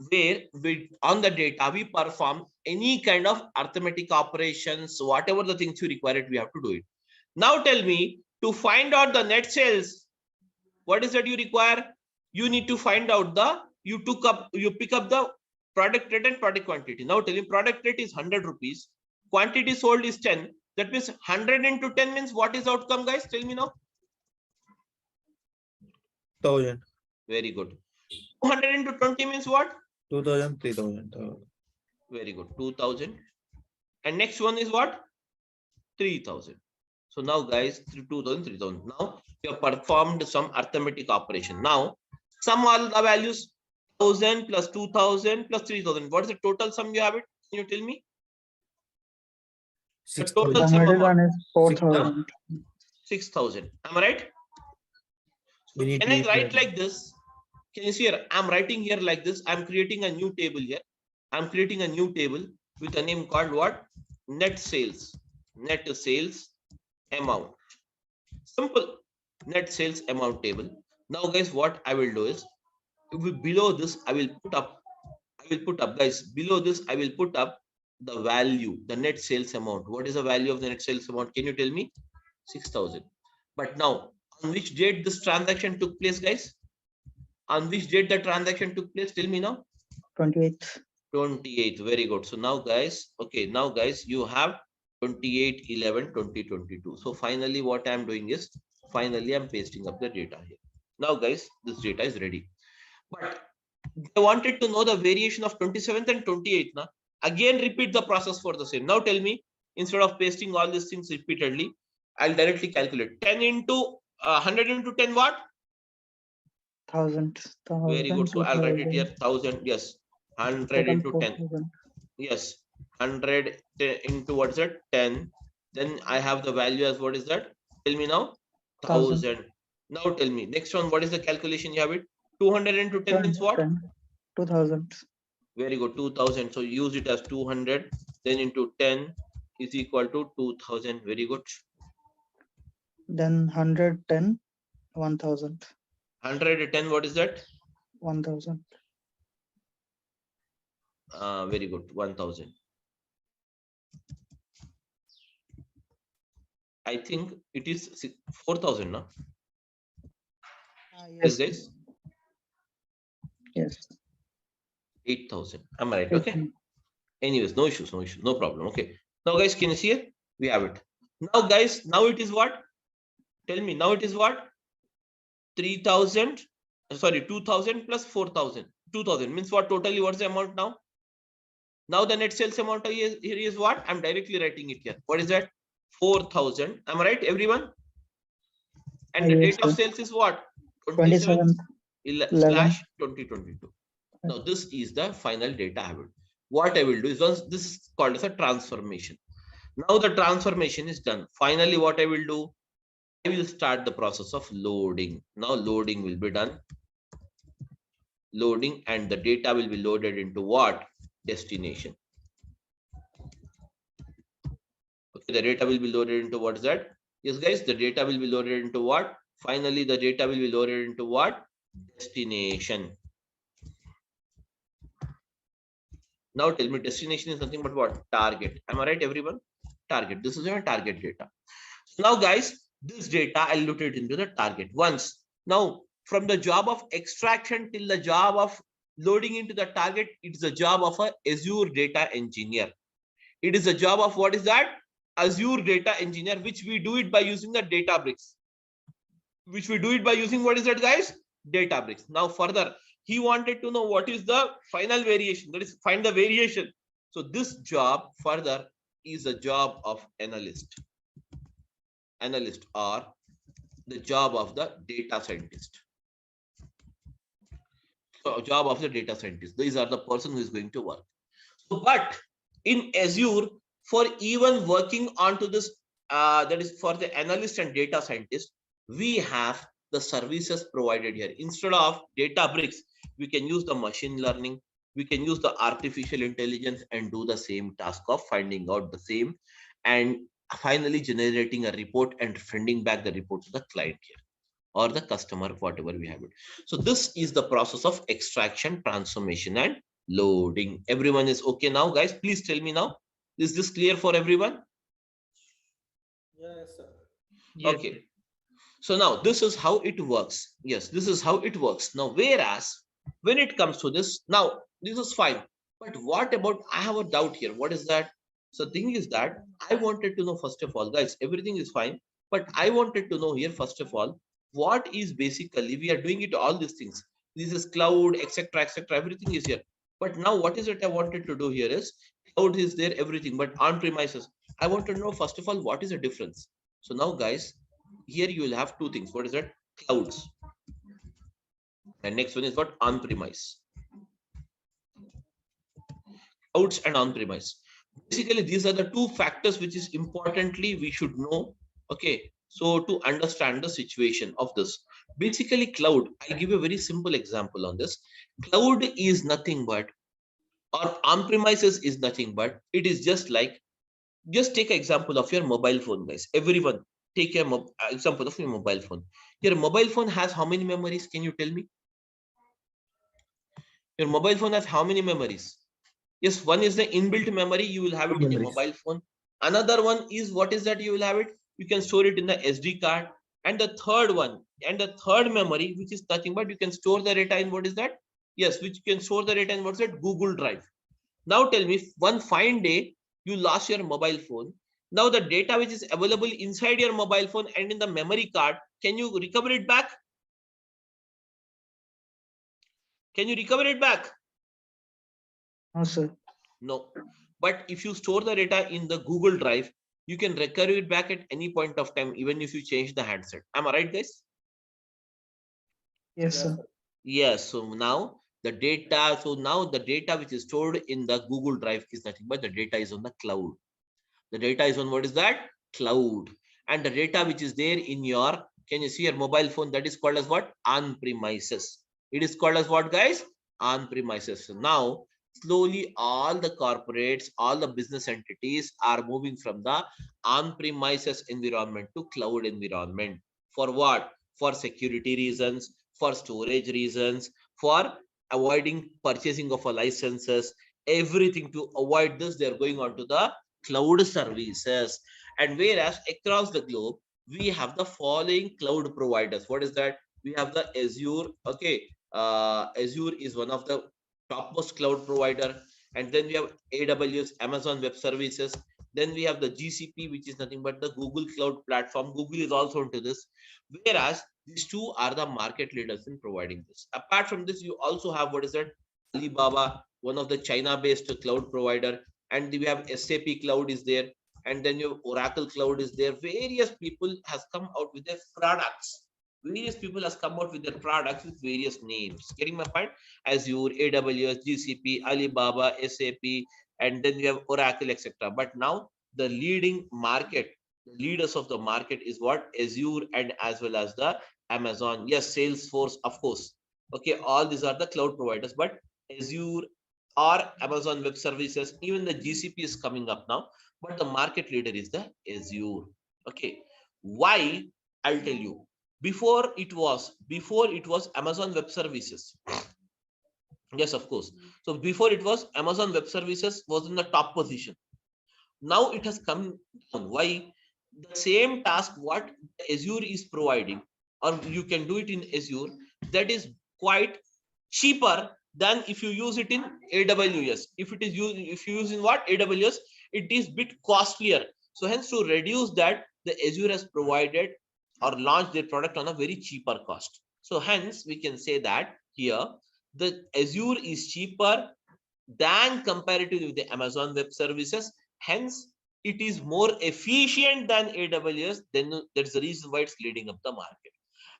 where we on the data we perform any kind of arithmetic operations, whatever the things you require it, we have to do it. Now tell me, to find out the net sales, what is that you require? You need to find out you pick up the product rate and product quantity. Now tell me, product rate is 100 rupees, quantity sold is 10. That means 100 into 10 means what is outcome, guys? Tell me now. 1000. Very good. 200 into 20 means what? 2000, 3000. Very good. 2000. And next one is what? 3000. So now guys, 2000, 3000. Now you have performed some arithmetic operation. Now sum all the values, 1000 plus 2000 plus 3000. What is the total sum you have it? Can you tell me? The total sum amount is 4,000. 6000. Am I right? We need Can to I use write that. like this? Can you see here? I'm writing here like this. I'm creating a new table here. I'm creating a new table with a name called what? Net sales. Net sales amount. Simple. Net sales amount table. Now, guys, what I will do is below this, I will put up, guys, below this, I will put up the value, the net sales amount. What is the value of the net sales amount? Can you tell me? 6000. But now, on which date this transaction took place, guys? On which date the transaction took place? Tell me now. 28th. 28th. Very good. So now, guys, okay, now, guys, you have 28/11/2022. So finally, what I'm doing is, finally, I'm pasting up the data here. Now, guys, this data is ready. But I wanted to know the variation of 27th and 28th. Now, again, repeat the process for the same. Now, tell me, instead of pasting all these things repeatedly, I'll directly calculate 10 into 100 into 10 what? 1,000. Very good. So I'll write it here 1000. Yes. 100 into 10. Yes. 100 into what's that? 10. Then I have the value as what is that? Tell me now. 1000. Now tell me. Next one, what is the calculation you have it? 200 into 10 means what? 2000. Very good. 2000. So use it as 200. Then into 10 is equal to 2000. Very good. Then 110, 1000. 110, what is that? 1000. Very good. 1000. I think it is 4000 now. Yes, Guys. yes. 8000. Am I right? Okay. Anyways, no issues, no problem. Okay. Now, guys, can you see it? We have it. Now, guys, now it is what? Tell me, now it is what? 3000. Sorry, 2000 plus 4000. 2000 means what? Totally, what's the amount now? Now the net sales amount here is what? I'm directly writing it here. What is that? 4000. Am I right, everyone? And the date of sales is what? 27/11/2022. Now this is the final data I will. What I will do is, once this is called as a transformation. Now the transformation is done. Finally, what I will do? I will start the process of loading. Now loading will be done. Loading, and the data will be loaded into what? destination. Okay, the data will be loaded into what is that? Yes, guys, the data will be loaded into what? Finally, the data will be loaded into what? Destination. Now tell me, destination is nothing but what? Target. Am I right, everyone? Target. This is your target data. So now, guys, this data I'll load it into the target once. Now, from the job of extraction till the job of loading into the target, it's the job of a Azure data engineer. It is a job of what is that? Azure data engineer, which we do it by using the Databricks. Which we do it by using what is that, guys? Databricks. Now, further, he wanted to know what is the final variation. That is, find the variation. So this job further is a job of analyst. Analyst or the job of the data scientist. So job of the data scientist. These are the person who is going to work. So, but in Azure, for even working onto this, that is for the analyst and data scientist, we have the services provided here. Instead of Databricks, we can use the machine learning, we can use the artificial intelligence and do the same task of finding out the same and finally generating a report and sending back the report to the client here or the customer, whatever we have it. So this is the process of extraction, transformation, and loading. Everyone is okay now, guys? Please tell me now. Is this clear for everyone? Yes, sir. Yes. Okay. So now this is how it works. Yes, this is how it works. Now, whereas when it comes to this, now this is fine. But what about, I have a doubt here. What is that? So the thing is that I wanted to know, first of all, guys, everything is fine. But I wanted to know here, first of all, what is basically, we are doing it all these things. This is cloud, etc., etc. Everything is here. But now what is it I wanted to do here is, cloud is there, everything, but on premises. I want to know, first of all, what is the difference? So now, guys, here you will have two things. What is that? Clouds. And next one is what? On-premise. Clouds and on-premise. Basically, these are the two factors which is importantly we should know. Okay. So to understand the situation of this, basically cloud, I'll give you a very simple example on this. Cloud is nothing but, or on-premises is nothing but, it is just like, just take an example of your mobile phone, guys. Everyone, take an example of your mobile phone. Your mobile phone has how many memories? Can you tell me? Your mobile phone has how many memories? Yes, one is the inbuilt memory. You will have it in your mobile phone. Another one is, what is that? You will have it. You can store it in the SD card. And the third one, and the third memory, which is nothing but you can store the data in, what is that? Yes, which you can store the data in, what's that? Google Drive. Now tell me, one fine day, you lost your mobile phone. Now the data which is available inside your mobile phone and in the memory card, can you recover it back? Can you recover it back? No, sir. No. But if you store the data in the Google Drive, you can recover it back at any point of time, even if you change the handset. Am I right, guys? Yes, sir. Yes. So now the data, which is stored in the Google Drive is nothing but the data is on the cloud. The data is on, what is that? Cloud. And the data which is there in your, can you see your mobile phone? That is called as what? On-premises. It is called as what, guys? On-premises. So now, slowly all the corporates, all the business entities are moving from the on-premises environment to cloud environment. For what? For security reasons, for storage reasons, for avoiding purchasing of a licenses, everything. To avoid this, they are going on to the cloud services. And whereas across the globe, we have the following cloud providers. What is that? We have the Azure. Okay. Azure is one of the topmost cloud provider. And then we have AWS, Amazon Web Services. Then we have the GCP, which is nothing but the Google Cloud Platform. Google is also into this. Whereas these two are the market leaders in providing this. Apart from this, you also have, what is that? Alibaba, one of the China-based cloud provider. And we have SAP Cloud is there. And then your Oracle Cloud is there. Various people has come out with their products. Various people has come out with their products with various names. Getting my point? Azure, AWS, GCP, Alibaba, SAP, and then we have Oracle, etc. But now the leading market, the leaders of the market is what? Azure and as well as the Amazon. Yes, Salesforce, of course. Okay, all these are the cloud providers, but Azure, or Amazon Web Services, even the GCP is coming up now, but the market leader is the Azure. Okay, why? I'll tell you. Before it was Amazon Web Services. Yes, of course. So before it was Amazon Web Services was in the top position. Now it has come down. Why? The same task what Azure is providing, or you can do it in Azure, that is quite cheaper than if you use it in AWS. If you use in what? AWS, it is bit costlier. So hence, to reduce that, the Azure has provided or launched their product on a very cheaper cost. So hence we can say that here the Azure is cheaper than comparatively with the Amazon Web Services. Hence, it is more efficient than AWS. Then that's the reason why it's leading up the market.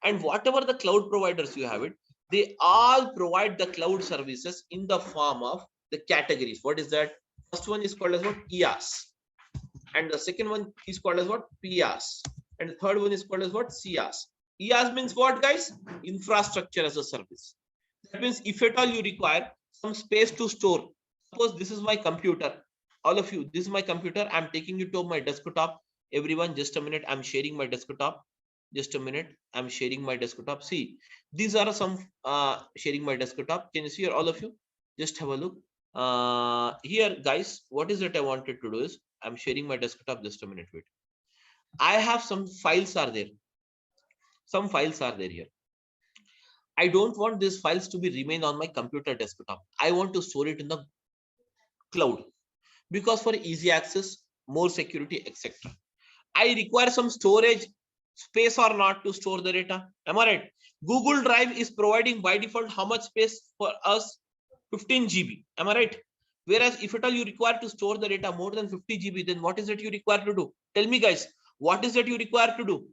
And whatever the cloud providers you have it, they all provide the cloud services in the form of the categories. What is that? First one is called as what? IaaS. And the second one is called as what? PaaS. And the third one is called as what? SaaS. IaaS means what, guys? Infrastructure as a service. That means if at all you require some space to store, suppose this is my computer, all of you, this is my computer, I'm taking it to my desktop. Everyone, just a minute, I'm sharing my desktop. Just a minute, I'm sharing my desktop. See, these are some sharing my desktop. Can you see here, all of you? Just have a look. Here, guys, what is it I wanted to do is, I'm sharing my desktop. Just a minute, wait. I have some files are there. Some files are there here. I don't want these files to be remain on my computer desktop. I want to store it in the cloud because for easy access, more security, etc. I require some storage space or not to store the data. Am I right? Google Drive is providing by default how much space for us? 15 GB. Am I right? Whereas if at all you require to store the data more than 50 GB, then what is it you require to do? Tell me, guys, what is it you require to do?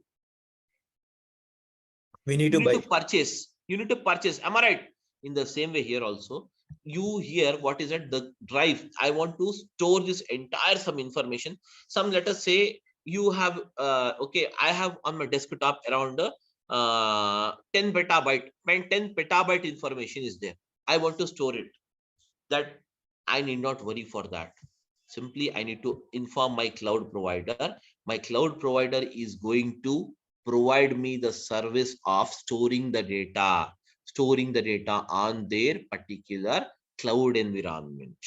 We need You to need buy. to purchase. You need to purchase. Am I right? In the same way here also, you here, what is it? The drive. I want to store this entire some information. Some, let us say you have okay, I have on my desktop around 10 petabyte, and 10 petabyte information is there. I want to store it. That I need not worry for that. Simply I need to inform my cloud provider. My cloud provider is going to provide me the service of storing the data on their particular cloud environment.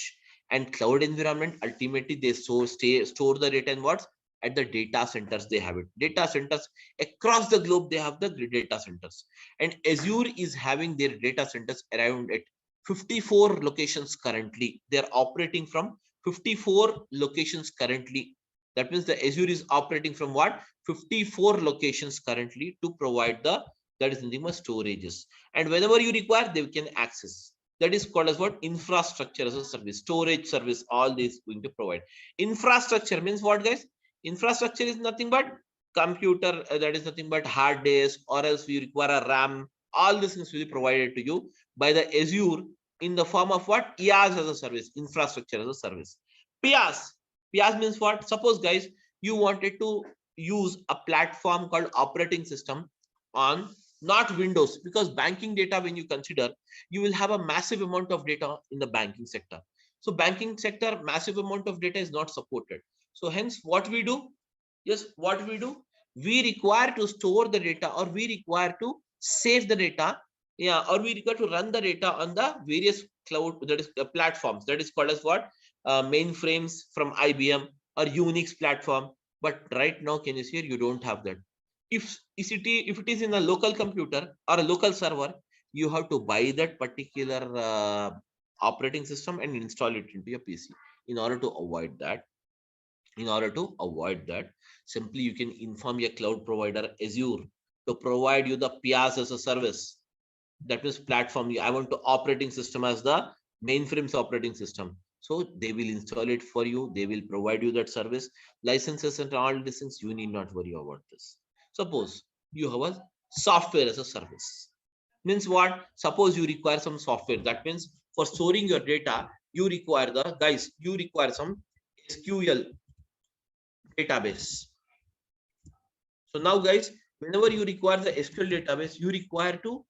And cloud environment, ultimately they store the data in what? At the data centers. They have it. Data centers across the globe, they have the data centers. And Azure is having their data centers around it. 54 locations currently. They are operating from 54 locations currently. That means the Azure is operating from what? 54 locations currently to provide the, that is nothing but storages. And whenever you require, they can access. That is called as what? Infrastructure as a service, storage service, all this going to provide. Infrastructure means what, guys? Infrastructure is nothing but computer, that is nothing but hard disk, or else you require a RAM. All these things will be provided to you by the Azure in the form of what? IaaS as a service, infrastructure as a service. PaaS means what? Suppose, guys, you wanted to use a platform called operating system on not Windows, because banking data, when you consider, you will have a massive amount of data in the banking sector. So banking sector, massive amount of data is not supported. So hence what we do? Yes, what we do? We require to store the data, or we require to save the data, yeah, or we require to run the data on the various cloud, that is platforms, that is called as what? Mainframes from IBM or Unix platform. But right now, can you see here, you don't have that. If it is in a local computer or a local server, you have to buy that particular operating system and install it into your PC. In order to avoid that, simply you can inform your cloud provider Azure to provide you the PaaS as a service. That means platform. I want to operating system as the mainframes operating system. So they will install it for you. They will provide you that service, licenses and all these things. You need not worry about this. Suppose you have a software as a service. Means what? Suppose you require some software. That means for storing your data, you require some SQL database. So now, guys, whenever you require the SQL database, you require to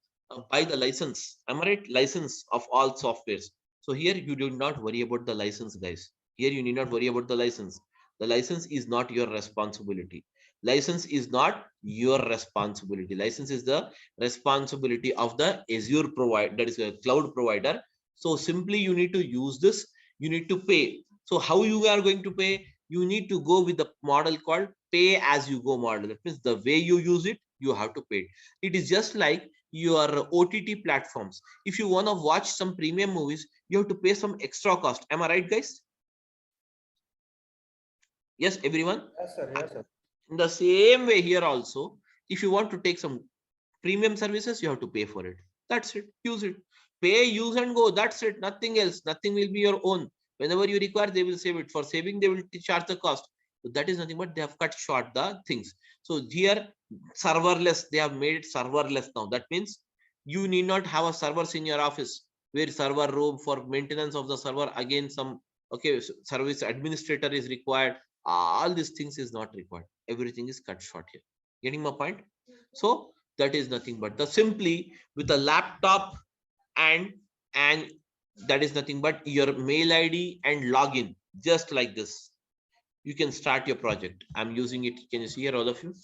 buy the license. Am I right? License of all softwares. So here you do not worry about the license, guys. Here you need not worry about the license. The license is not your responsibility. License is not your responsibility. License is the responsibility of the Azure provider, that is a cloud provider. So simply you need to use this, you need to pay. So how you are going to pay? You need to go with the model called pay as you go model. That means the way you use it, you have to pay. It is just like your OTT platforms. If you want to watch some premium movies, you have to pay some extra cost. Am I right, guys? Yes, everyone. Yes, sir. Yes, sir. In the same way here also, if you want to take some premium services, you have to pay for it. That's it. Use it. Pay, use and go. That's it. Nothing else. Nothing will be your own. Whenever you require, they will save it. For saving, they will charge the cost. So that is nothing but they have cut short the things. So here, serverless, they have made it serverless now. That means you need not have a servers in your office where server room for maintenance of the server. Again, some service administrator is required. All these things is not required. Everything is cut short here. Getting my point? So that is nothing but the simply with a laptop and that is nothing but your mail ID and login, just like this. You can start your project. I'm using it. Can you see here, all of you?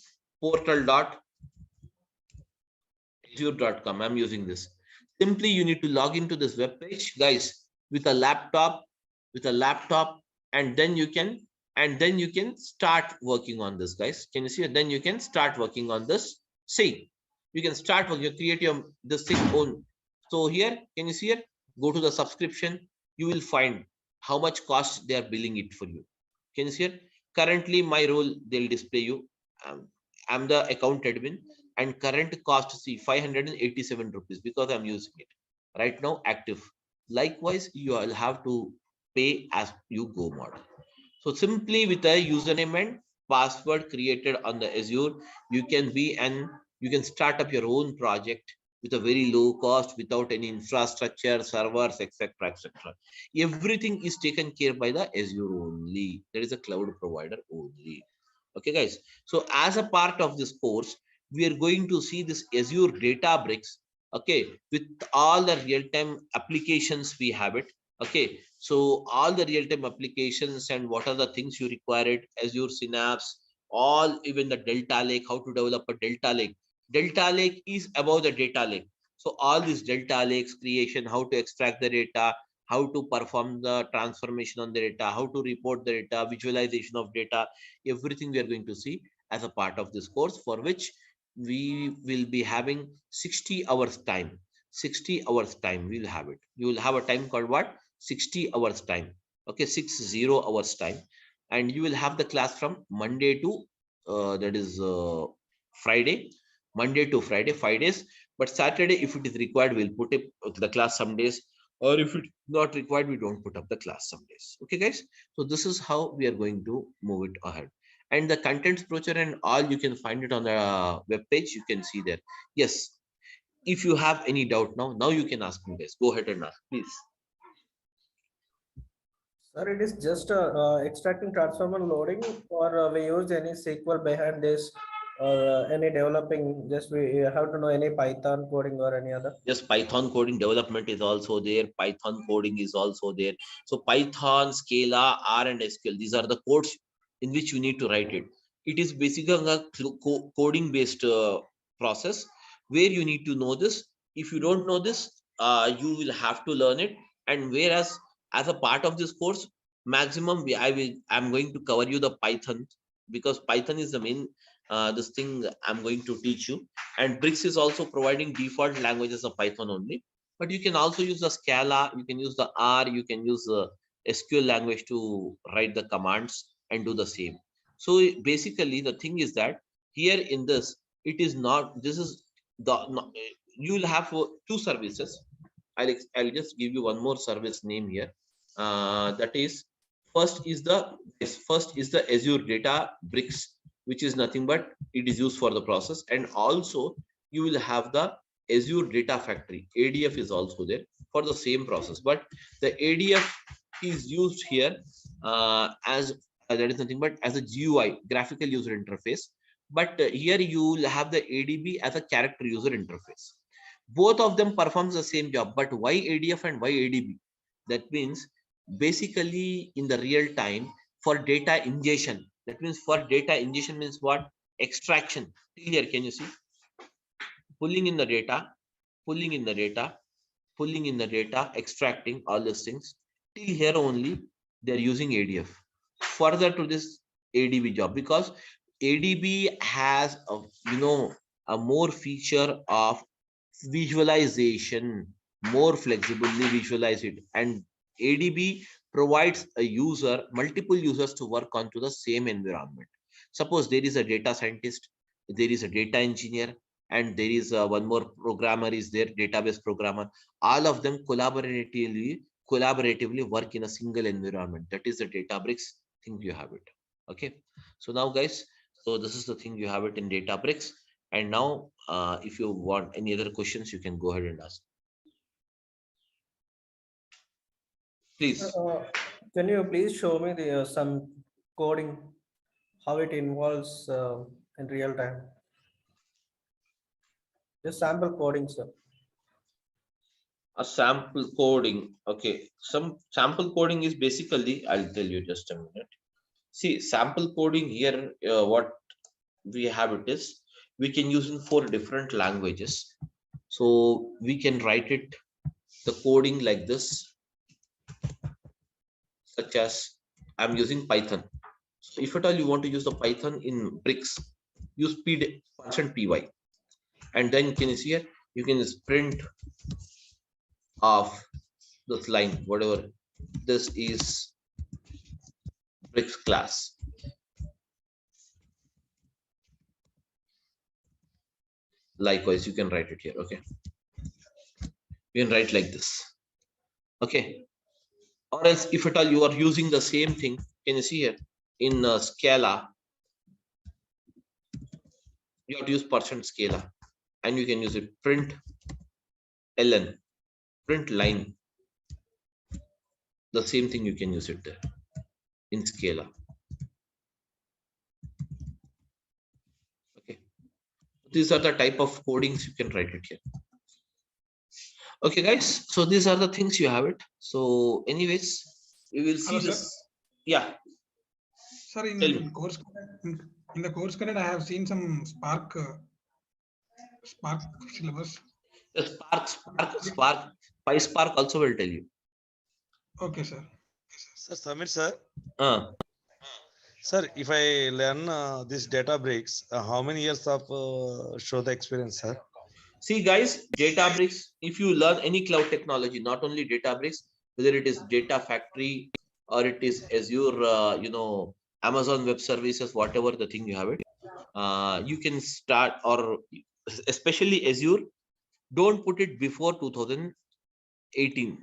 Portal.azure.com. I'm using this. Simply you need to log into this web page, guys, with a laptop, and then you can start working on this, guys. Can you see it? Then you can start working on this. See, you can start working, you create your this thing own. So here, can you see here? Go to the subscription. You will find how much cost they are billing it for you. Can you see here? Currently, my role, they'll display you. I'm the account admin and current cost, see, 587 rupees because I'm using it right now active. Likewise, you will have to pay as you go model. So simply with a username and password created on the Azure, you can start up your own project with a very low cost without any infrastructure, servers, etc., etc. Everything is taken care by the Azure only. There is a cloud provider only. Okay, guys. So as a part of this course, we are going to see this Azure Databricks. Okay, with all the real-time applications we have it. Okay, so all the real-time applications and what are the things you require it, Azure Synapse, all, even the Delta Lake, how to develop a Delta Lake. Delta Lake is about the data lake. So all these Delta Lakes creation, how to extract the data, how to perform the transformation on the data, how to report the data, visualization of data, everything we are going to see as a part of this course, for which we will be having 60 hours time. 60 hours time we will have it. You will have a time called what? 60 hours time. Okay, 60 hours time. And you will have the class from Monday to Friday. Monday to Friday, 5 days. But Saturday, if it is required, we'll put it the class some days, or if it's not required, we don't put up the class some days. Okay, guys. So this is how we are going to move it ahead. And the contents brochure and all, you can find it on the web page. You can see there. Yes. If you have any doubt now you can ask me, guys. Go ahead and ask, please. Sir, it is just extracting, transform and loading, or we use any SQL behind this, or any developing, just we have to know any Python coding or any other? Yes, Python coding development is also there. Python coding is also there. So Python, Scala, R and SQL, these are the codes in which you need to write it. It is basically a coding based process where you need to know this. If you don't know this, you will have to learn it. And whereas as a part of this course, maximum I'm going to cover you the Python, because Python is the main this thing I'm going to teach you. And Bricks is also providing default languages of Python only, but you can also use the Scala, you can use the R, you can use the SQL language to write the commands and do the same. So basically the thing is that here in this, it is not, this is the, you will have two services. I'll just give you one more service name here. That is, first is the Azure Databricks, which is nothing but it is used for the process. And also you will have the Azure Data Factory. ADF is also there for the same process, but the ADF is used here as that is nothing but as a GUI, graphical user interface. But here you will have the ADB as a character user interface. Both of them performs the same job, but why ADF and why ADB? That means basically in the real time for data ingestion. That means for data ingestion means what? Extraction. Here, can you see? Pulling in the data, pulling in the data, pulling in the data, extracting all these things. Till here only they are using ADF. Further to this ADB job, because ADB has a, a more feature of visualization, more flexibly visualize it, and ADB provides a user, multiple users to work onto the same environment. Suppose there is a data scientist, there is a data engineer, and there is one more programmer is there, database programmer. All of them collaboratively work in a single environment. That is the Databricks thing you have it. Okay, so now guys, so this is the thing you have it in Databricks. And now if you want any other questions, you can go ahead and ask, please. Can you please show me the some coding, how it involves in real time? Just sample coding, sir. A sample coding. Okay, some sample coding is basically, I'll tell you just a minute. See, sample coding here, what we have it is, we can use in 4 different languages. So we can write it, the coding like this, such as I'm using Python. So if at all you want to use the Python in bricks, use %py, and then you can see here, you can just print of this line, whatever this is, bricks class. Likewise, you can write it here. Okay, you can write like this. Okay, or else if at all you are using the same thing, can you see here in Scala, you have to use %Scala, and you can use it print ln, print line. The same thing you can use it there in Scala. Okay, these are the type of codings you can write it here. Okay guys, so these are the things you have it. So anyways, we will see. Hello, this. sir. Yeah, Sir, tell me. in the course credit, I have seen some Spark syllabus. The Spark, PySpark also will tell you. Okay, sir. Sir, Samir sir. Uh, Sir, if I learn this Databricks, how many years of show the experience, sir? See guys, Databricks, if you learn any cloud technology, not only Databricks, whether it is Data Factory or it is Azure, Amazon Web Services, whatever the thing you have it, you can start, or especially Azure, don't put it before 2018,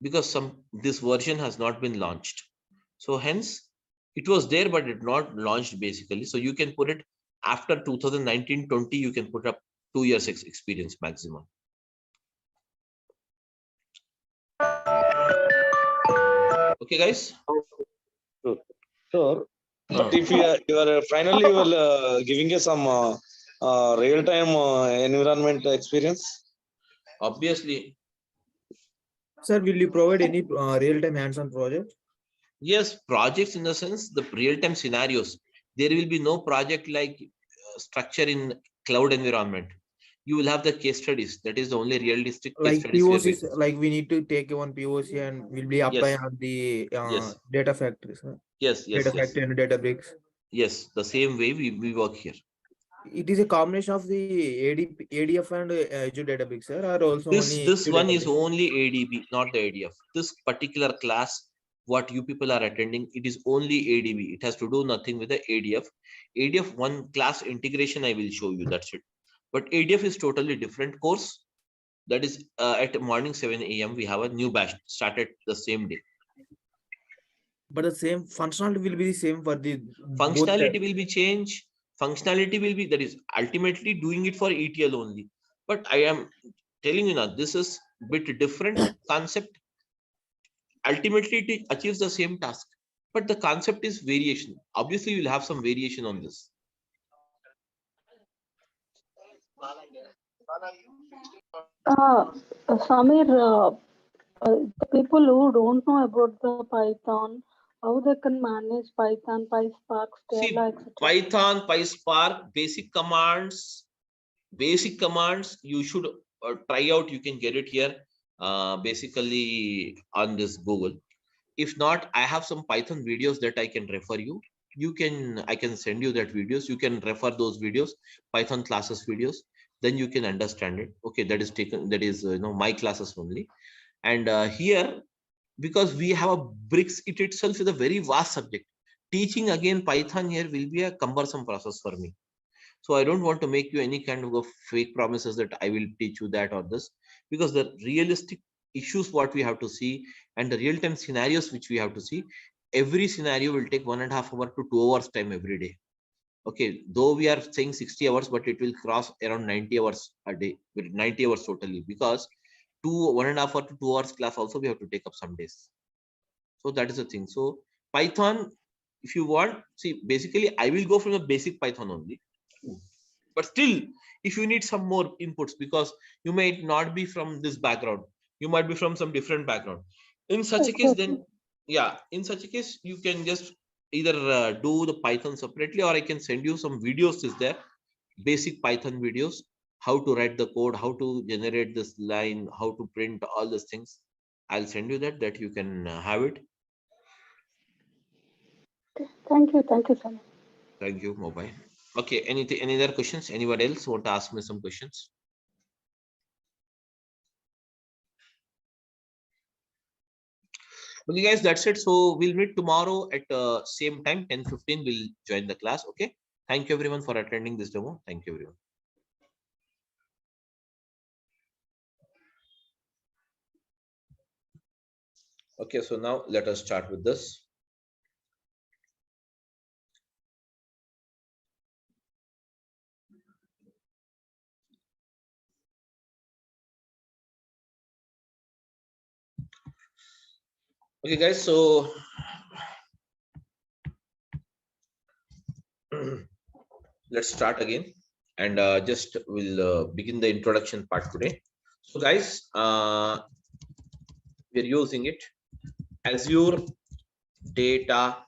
because this version has not been launched. So hence it was there, but it not launched basically. So you can put it after 2019-20, you can put up 2 years experience maximum. Okay guys. Sure. But if you are finally giving us some real time environment experience. Obviously. Sir, will you provide any real-time hands-on project? Yes, projects in the sense the real-time scenarios. There will be no project like structure in cloud environment. You will have the case studies. That is the only realistic case Like studies. POCs, like we need to take one POC and we'll be applying on the Yes. data factories. Yes, Data factory and Databricks. Yes, the same way we work here. It is a combination of the ADF and Azure Databricks, sir, or also This only one is Databricks? only ADB, not the ADF. This particular class, what you people are attending, it is only ADB. It has to do nothing with the ADF. ADF one class integration I will show you. That's it. But ADF is totally different course. That is at morning 7 a.m. we have a new batch started the same day. But the same functionality will be the same for the Functionality will be changed. Functionality will be, that is ultimately doing it for ETL only. But I am telling you now, this is bit different concept. Ultimately it achieves the same task, but the concept is variation. Obviously you'll have some variation on this. Samir, The people who don't know about the Python, how they can manage Python, PySpark, See, Scala, etc. Python, PySpark, basic commands you should try out. You can get it here basically on this Google. If not, I have some Python videos that I can refer you. I can send you that videos. You can refer those videos, Python classes videos. Then you can understand it. Okay, that is my classes only. And here, because we have a bricks, it itself is a very vast subject. Teaching again Python here will be a cumbersome process for me. So I don't want to make you any kind of fake promises that I will teach you that or this, because the realistic issues what we have to see and the real-time scenarios which we have to see, every scenario will take 1.5 hour to 2 hours time every day. Okay, though we are saying 60 hours, but it will cross around 90 hours a day, with 90 hours totally, because 1.5 hour to 2 hours class also we have to take up some days. So that is the thing. So Python, if you want, see, basically I will go from the basic Python only. But still, if you need some more inputs, because you might not be from this background, you might be from some different background. In such a case, then in such a case, you can just either do the Python separately, or I can send you some videos. Is there basic Python videos, how to write the code, how to generate this line, how to print all these things. I'll send you that you can have it. Thank you, sir. Thank you, mobile. Okay, any other questions? Anyone else want to ask me some questions? Okay, guys, that's it. So we'll meet tomorrow at same time, 10:15. We'll join the class. Okay. Thank you everyone for attending this demo. Thank you everyone. Okay, so now let us start with this. Okay, guys, so let's start again, and just we'll begin the introduction part today. So guys, we're using it Azure Databricks.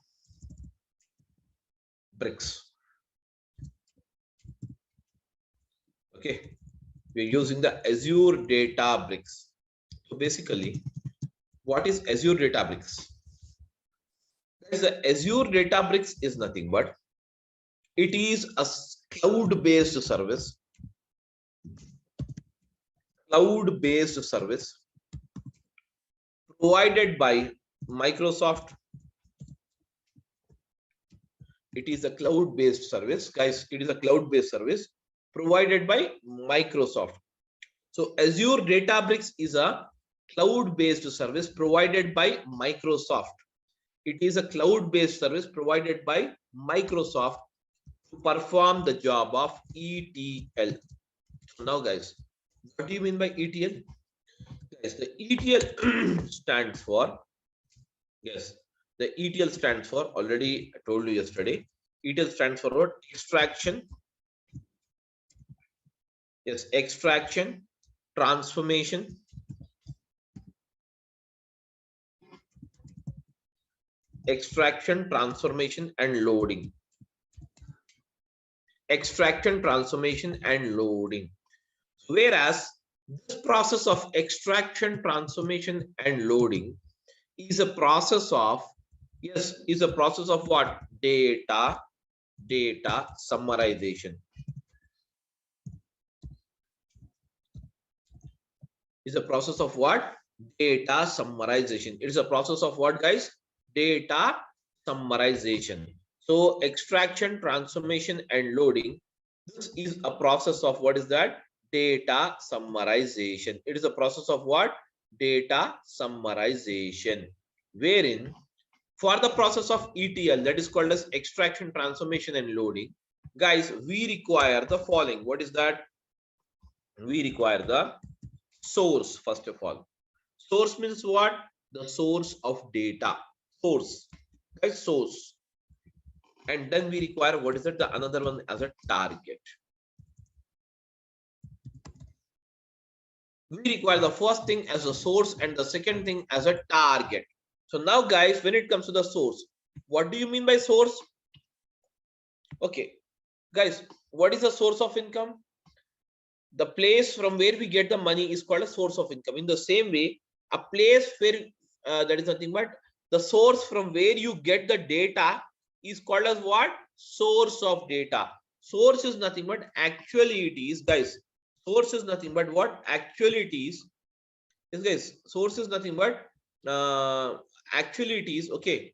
Okay, we're using the Azure Databricks. So basically, what is Azure Databricks? Guys, the Azure Databricks is nothing but it is a cloud-based service. Cloud-based service provided by Microsoft. It is a cloud-based service, guys. It is a cloud-based service provided by Microsoft. So Azure Databricks is a cloud-based service provided by Microsoft. It is a cloud-based service provided by Microsoft to perform the job of ETL. Now, guys, what do you mean by ETL? Guys, the ETL stands for, yes, the ETL stands for, already I told you yesterday, ETL stands for what? Extraction. Yes, extraction, transformation, and loading. Extraction, transformation, and loading. Whereas this process of extraction, transformation, and loading is a process of, yes, is a process of what? Data summarization. Is a process of what? Data summarization. It is a process of what, guys? Data summarization. So extraction, transformation, and loading, this is a process of what is that? Data summarization. It is a process of what? Data summarization, wherein for the process of ETL, that is called as extraction, transformation, and loading, guys, we require the following. What is that? We require the source. First of all, source means what? The source of data. Source, guys, source. And then we require, what is it? The another one as a target. We require the first thing as a source and the second thing as a target. So now guys, when it comes to the source, what do you mean by source? Okay, guys, what is the source of income? The place from where we get the money is called a source of income. In the same way, a place where that is nothing but the source from where you get the data is called as what? Source of data. Source is nothing but actually it is, guys. Source is nothing but what? Actually it is. Yes, guys. Source is nothing but actually it is. Okay.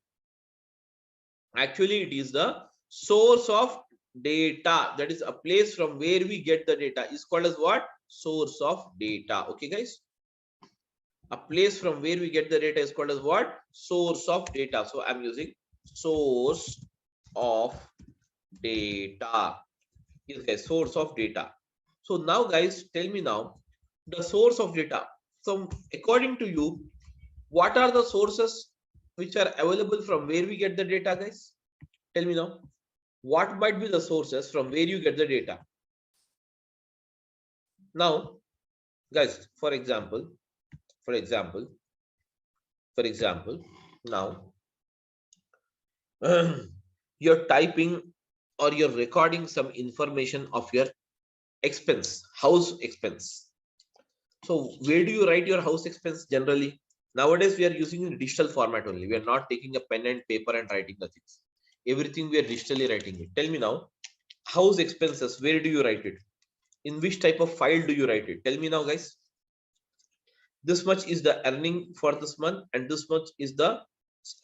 Actually, it is the source of data. That is a place from where we get the data is called as what? Source of data. Okay, guys. A place from where we get the data is called as what? Source of data. So I'm using source of data. Yes, guys, source of data. So now, guys, tell me now the source of data. So according to you, what are the sources which are available from where we get the data, guys? Tell me now, what might be the sources from where you get the data? Now, guys, for example, now you're typing or you're recording some information of your expense, house expense. So where do you write your house expense generally? Nowadays, we are using in digital format only. We are not taking a pen and paper and writing the things. Everything we are digitally writing it. Tell me now, house expenses, where do you write it? In which type of file do you write it? Tell me now, guys. This much is the earning for this month and this much is the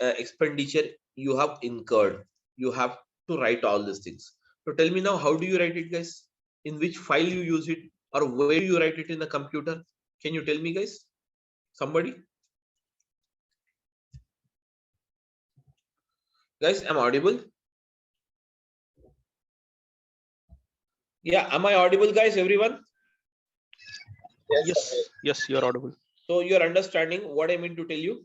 expenditure you have incurred. You have to write all these things. So tell me now, how do you write it, guys? In which file you use it or where you write it in the computer? Can you tell me, guys? Somebody? Guys, am I audible? Yeah, am I audible, guys, everyone? Yes, you're audible. So you're understanding what I mean to tell you?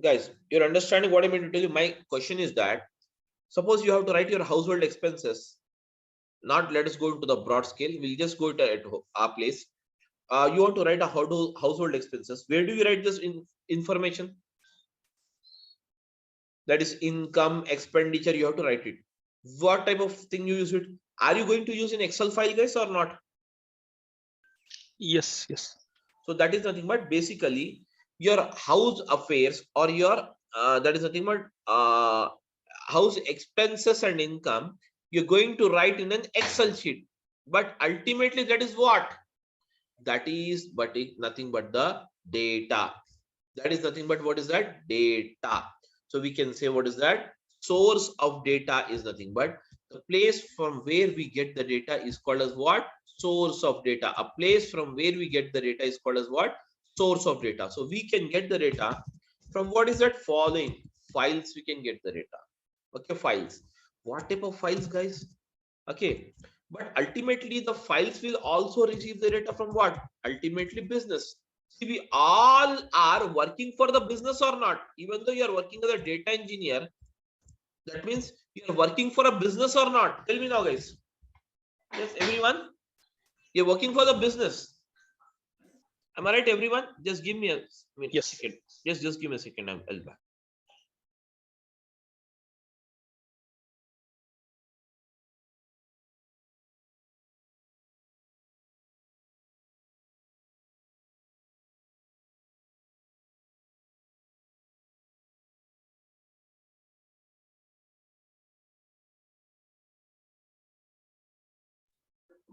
Guys, you're understanding what I mean to tell you? My question is that, suppose you have to write your household expenses. Not let us go into the broad scale. We'll just go to at our place. You want to write a household expenses. Where do you write this information? That is income, expenditure, you have to write it. What type of thing you use it? Are you going to use in Excel file, guys, or not? Yes. So that is nothing but basically your house affairs or your that is nothing but house expenses and income you're going to write in an Excel sheet. But ultimately that is what? That is but nothing but the data. That is nothing but what is that? Data. So we can say what is that? Source of data is nothing but the place from where we get the data is called as what? Source of data. A place from where we get the data is called as what? Source of data. So we can get the data from what is that? Following files we can get the data. Okay, files. What type of files, guys? Okay, but ultimately the files will also receive the data from what? Ultimately business. See, we all are working for the business or not? Even though you are working as a data engineer, that means you are working for a business or not? Tell me now, guys. Yes, everyone, you're working for the business. Am I right, everyone? Just give me a second. Just give me a second. I'll back.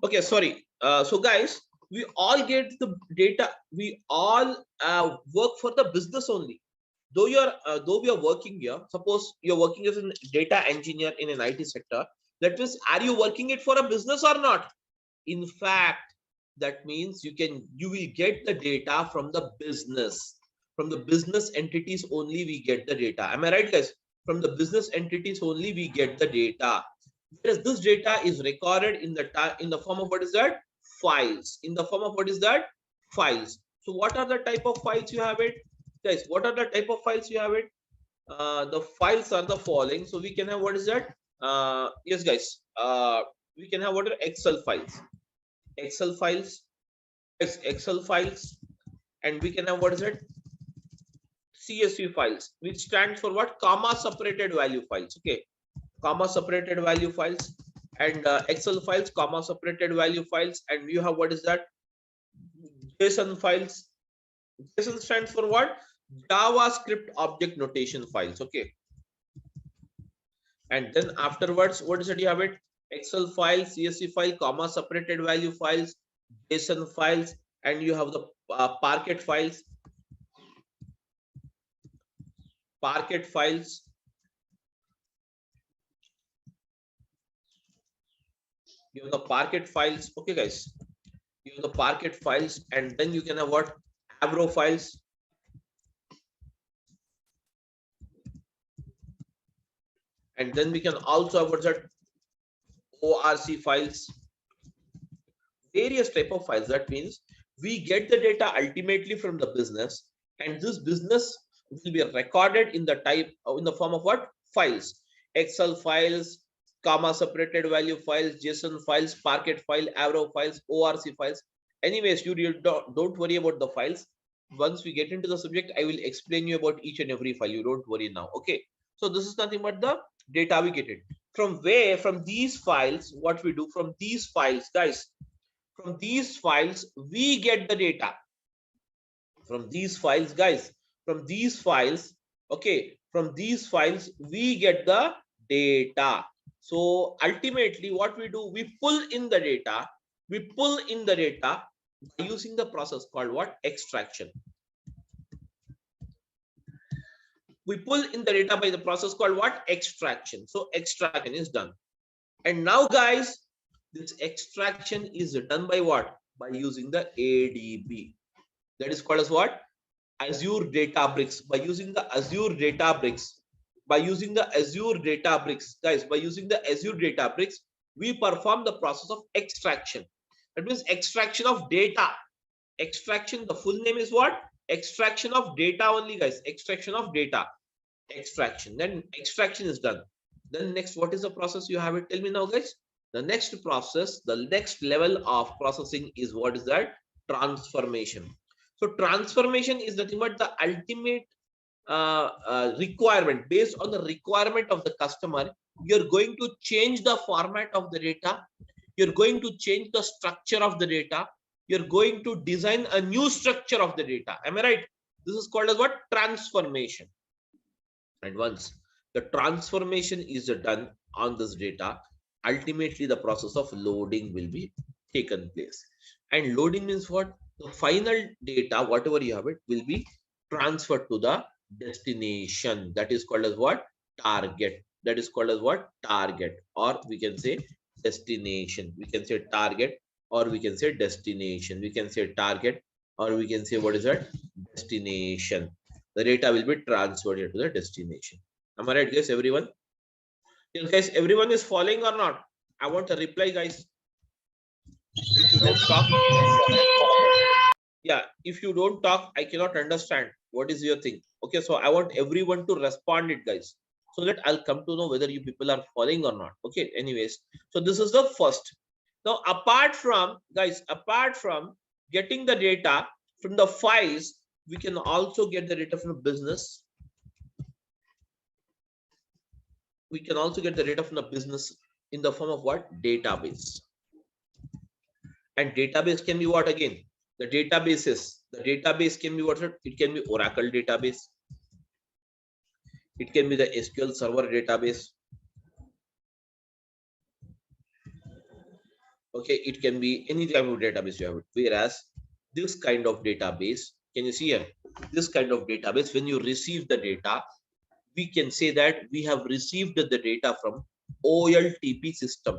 Okay, sorry. So guys, we all get the data. We all work for the business only. Though we are working here, suppose you're working as a data engineer in an IT sector, that means are you working it for a business or not? In fact, that means you will get the data from the business. From the business entities only we get the data. Am I right, guys? From the business entities only we get the data. Whereas this data is recorded in the form of what is that? Files. In the form of what is that? Files. So what are the type of files you have it? Guys, what are the type of files you have it? The files are the following. So we can have what is that? Yes, guys. We can have what are Excel files. Excel files, Excel files, and we can have what is it? CSV files, which stands for what? Comma separated value files. Okay, comma separated value files, and Excel files, comma separated value files, and you have what is that? JSON files. JSON stands for what? JavaScript object notation files. Okay, and then afterwards, what is it? You have it? Excel file, CSV file, comma separated value files, JSON files, and you have the Parquet files. Parquet files. You have the Parquet files. Okay, guys. You have the Parquet files, and then you can have what? Avro files. And then we can also have what's that? ORC files. Various type of files. That means we get the data ultimately from the business, and this business will be recorded in the type in the form of what? Files. Excel files, comma separated value files, JSON files, Parquet file, Avro files, ORC files. Anyways, you don't worry about the files. Once we get into the subject, I will explain you about each and every file. You don't worry now. Okay. So this is nothing but the data we get it. From where? From these files, what we do from these files, guys. From these files, we get the data. From these files, guys. From these files, okay. From these files, we get the data. So ultimately, what we do, we pull in the data. We pull in the data by using the process called what? Extraction. We pull in the data by the process called what? Extraction. So extraction is done. And now, guys, this extraction is done by what? By using the ADB. That is called as what? Azure Databricks. By using the Azure Databricks. By using the Azure Databricks, guys, by using the Azure Databricks, we perform the process of extraction. That means extraction of data. Extraction, the full name is what? Extraction of data only, guys. Extraction of data. Extraction. Then extraction is done. Then next, what is the process you have it? Tell me now, guys. The next process, the next level of processing is what is that? Transformation. So transformation is nothing but the ultimate requirement. Based on the requirement of the customer, you're going to change the format of the data. You're going to change the structure of the data. You're going to design a new structure of the data. Am I right? This is called as what? Transformation. And once the transformation is done on this data, ultimately the process of loading will be taken place. And loading means what? The final data, whatever you have it, will be transferred to the destination. That is called as what? Target. That is called as what? Target. Or we can say destination. We can say target, or we can say destination. We can say target, or we can say what is that? Destination. The data will be transferred here to the destination. Am I right, guys? Everyone? Yes, guys, everyone is following or not? I want a reply, guys. If you don't talk, yeah, if you don't talk, I cannot understand what is your thing. Okay, so I want everyone to respond it, guys, so that I'll come to know whether you people are following or not. Okay, anyways, so this is the first. Now, apart from, guys, apart from getting the data from the files, we can also get the data from the business. We can also get the data from the business in the form of what? Database. And database can be what again? The database can be what? It can be Oracle database. It can be the SQL Server database. Okay, it can be any type of database you have it. Whereas this kind of database, can you see here? This kind of database, when you receive the data, we can say that we have received the data from OLTP system.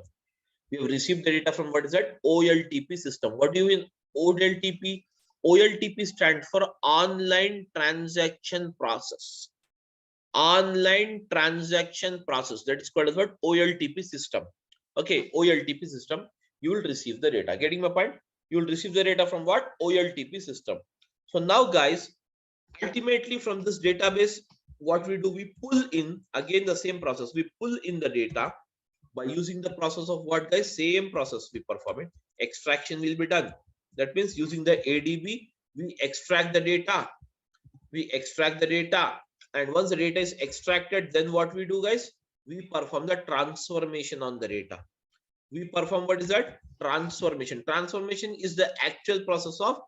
We have received the data from what is that? OLTP system. What do you mean OLTP? OLTP stands for online transaction process. Online transaction process. That is called as what? OLTP system. Okay, OLTP system. You will receive the data. Getting my point? You will receive the data from what? OLTP system. So now, guys, ultimately from this database, what we do, we pull in again the same process. We pull in the data. By using the process of what, guys? Same process we perform it. Extraction will be done. That means using the ADB, we extract the data. We extract the data. And once the data is extracted, then what we do, guys? We perform the transformation on the data. We perform what is that? Transformation. Transformation is the actual process of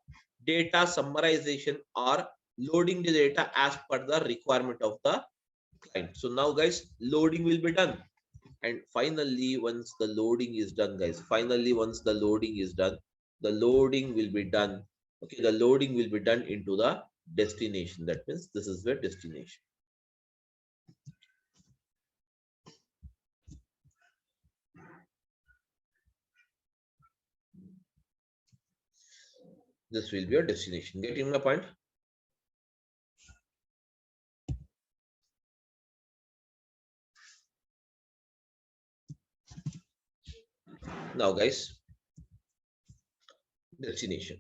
data summarization or loading the data as per the requirement of the client. So now, guys, loading will be done. And finally, once the loading is done, guys, once the loading is done, the loading will be done. Okay, the loading will be done into the destination. That means this is the destination. This will be your destination. Getting my point? Now, guys, destination.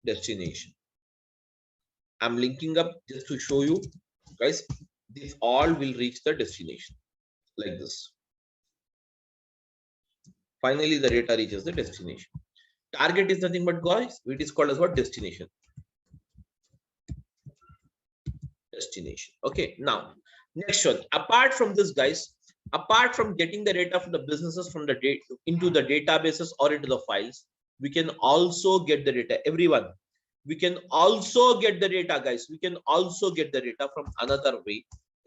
Destination. I'm linking up just to show you, guys, these all will reach the destination like this. Finally, the data reaches the destination. Target is nothing but, guys, it is called as what? Destination. Destination. Okay, now next one. Apart from this, guys, apart from getting the data from the businesses from the data into the databases or into the files, we can also get the data. Everyone, we can also get the data, guys. We can also get the data from another way.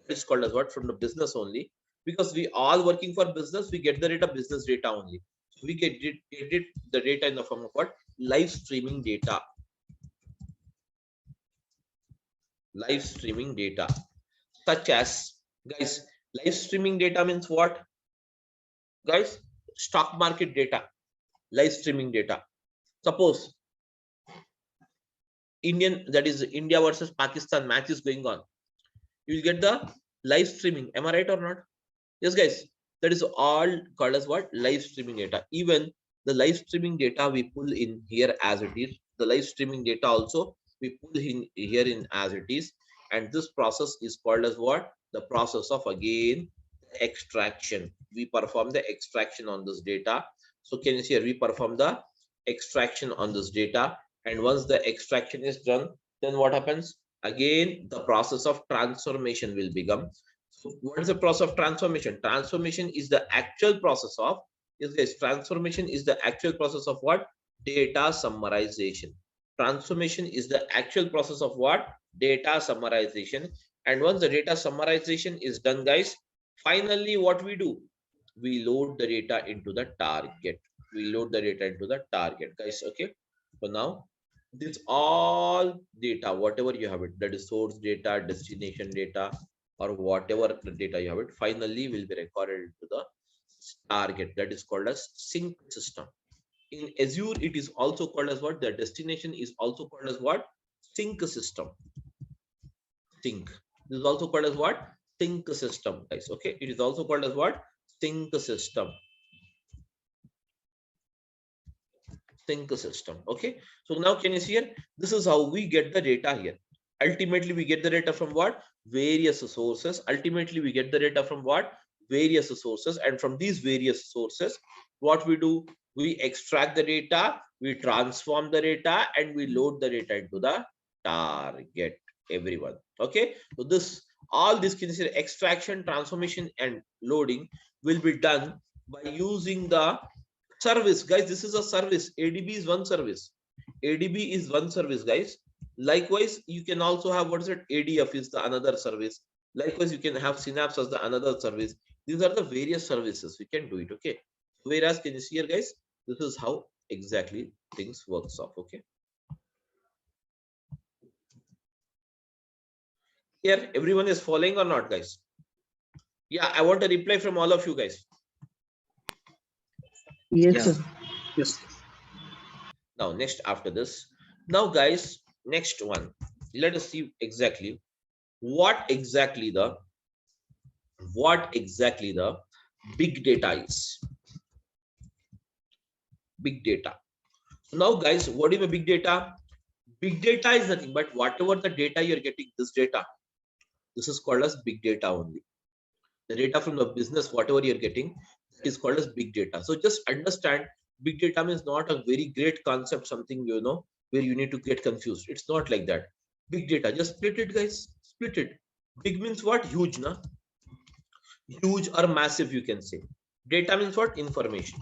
It's called as what? From the business only. Because we all working for business, we get the data, business data only. So we get the data in the form of what? Live streaming data. Live streaming data. Such as, guys, live streaming data means what? Guys, stock market data. Live streaming data. Suppose that is India versus Pakistan match is going on. You will get the live streaming. Am I right or not? Yes, guys. That is all called as what? Live streaming data. Even the live streaming data we pull in here as it is. The live streaming data also we pull in here in as it is. And this process is called as what? The process of, again, extraction. We perform the extraction on this data. So can you see here? We perform the extraction on this data. And once the extraction is done, then what happens? Again, the process of transformation will become. So what is the process of transformation? Transformation is the actual process of, transformation is the actual process of what? Data summarization. Transformation is the actual process of what? Data summarization. And once the data summarization is done, guys, finally what we do? We load the data into the target. We load the data into the target, guys. Okay. So now this all data, whatever you have it, that is source data, destination data, or whatever the data you have it, finally will be recorded into the target. That is called as sync system. In Azure, it is also called as what? The destination is also called as what? Sync system. Sync. This is also called as what? Sync system, guys. Okay. It is also called as what? Sync system. Sync system. Okay. So now can you see here? This is how we get the data here. Ultimately, we get the data from what? Various sources. Ultimately, we get the data from what? Various sources. And from these various sources, what we do? We extract the data, we transform the data, and we load the data into the target. Everyone. Okay. So this, all this can see extraction, transformation, and loading will be done by using the service, guys. This is a service. ADB is one service. ADB is one service, guys. Likewise, you can also have, what is it? ADF is the another service. Likewise, you can have Synapse as the another service. These are the various services. We can do it. Okay. Whereas, can you see here, guys? This is how exactly things works off. Okay. Here, everyone is following or not, guys? Yeah, I want a reply from all of you guys. Yes, sir. Yes. Now, next after this, now, guys, Next one, let us see exactly what exactly the big data is. Big data. So now guys, what is a big data? Big data is nothing but whatever the data you're getting, this data, this is called as big data only. The data from the business, whatever you're getting, is called as big data. So just understand, big data means not a very great concept, something where you need to get confused. It's not like that. Big data, just split it, guys. Split it. Big means what? Huge, na? Huge or massive, you can say. Data means what? Information.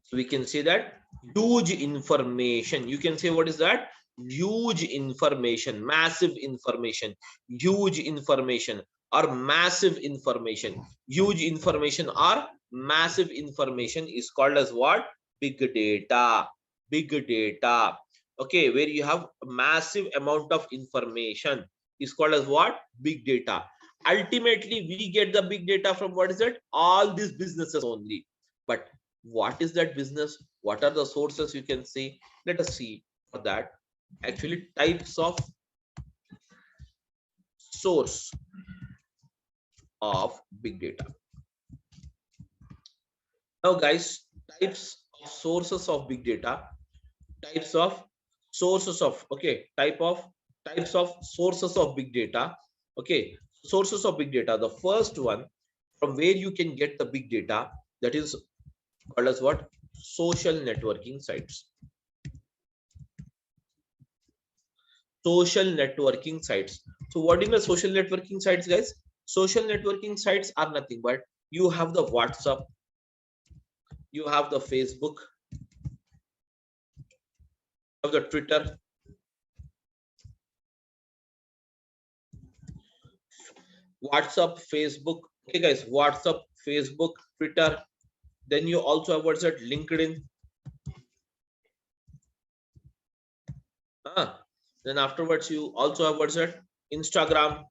So we can say that huge information. You can say what is that? Huge information, massive information, huge information, or massive information. Huge information or massive information is called as what? Big data. Big data. Okay, where you have a massive amount of information is called as what? Big data. Ultimately, we get the big data from what is it? All these businesses only. But what is that business? What are the sources you can see? Let us see for that. Actually, types of source of big data. Now guys, types of sources of big data, types of sources of, okay, types of sources of big data. Okay, sources of big data. The first one from where you can get the big data, that is called as what? Social networking sites. Social networking sites. So what is the social networking sites, guys? Social networking sites are nothing but you have the WhatsApp, you have the Facebook, you have the Twitter, WhatsApp, Facebook. Okay, guys, WhatsApp, Facebook, Twitter. Then you also have what's that? LinkedIn. Then afterwards, you also have what's that? Instagram.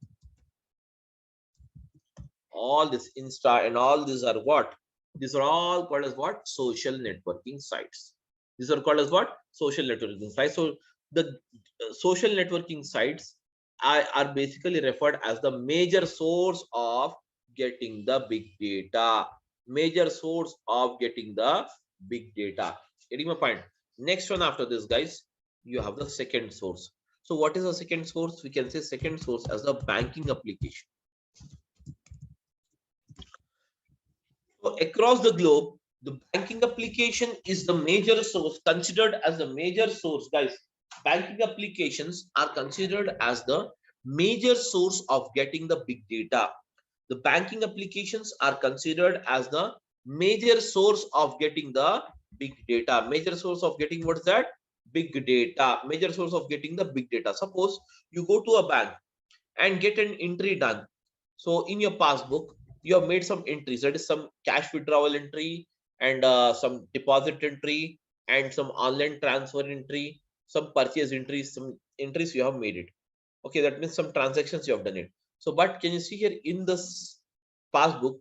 All this Insta and all these are what? These are all called as what? Social networking sites. These are called as what? Social networking sites. So the social networking sites are basically referred as the major source of getting the big data. Major source of getting the big data. Getting my point? Next one after this, guys, you have the second source. So what is the second source? We can say second source as the banking application. So across the globe, the banking application is the major source, considered as the major source, guys. Banking applications are considered as the major source of getting the big data. The banking applications are considered as the major source of getting the big data. Major source of getting what's that? Big data. Major source of getting the big data. Suppose you go to a bank and get an entry done. So in your passbook, you have made some entries. That is some cash withdrawal entry and some deposit entry and some online transfer entry, some purchase entries, some entries you have made it. Okay, that means some transactions you have done it. So, but can you see here in this passbook,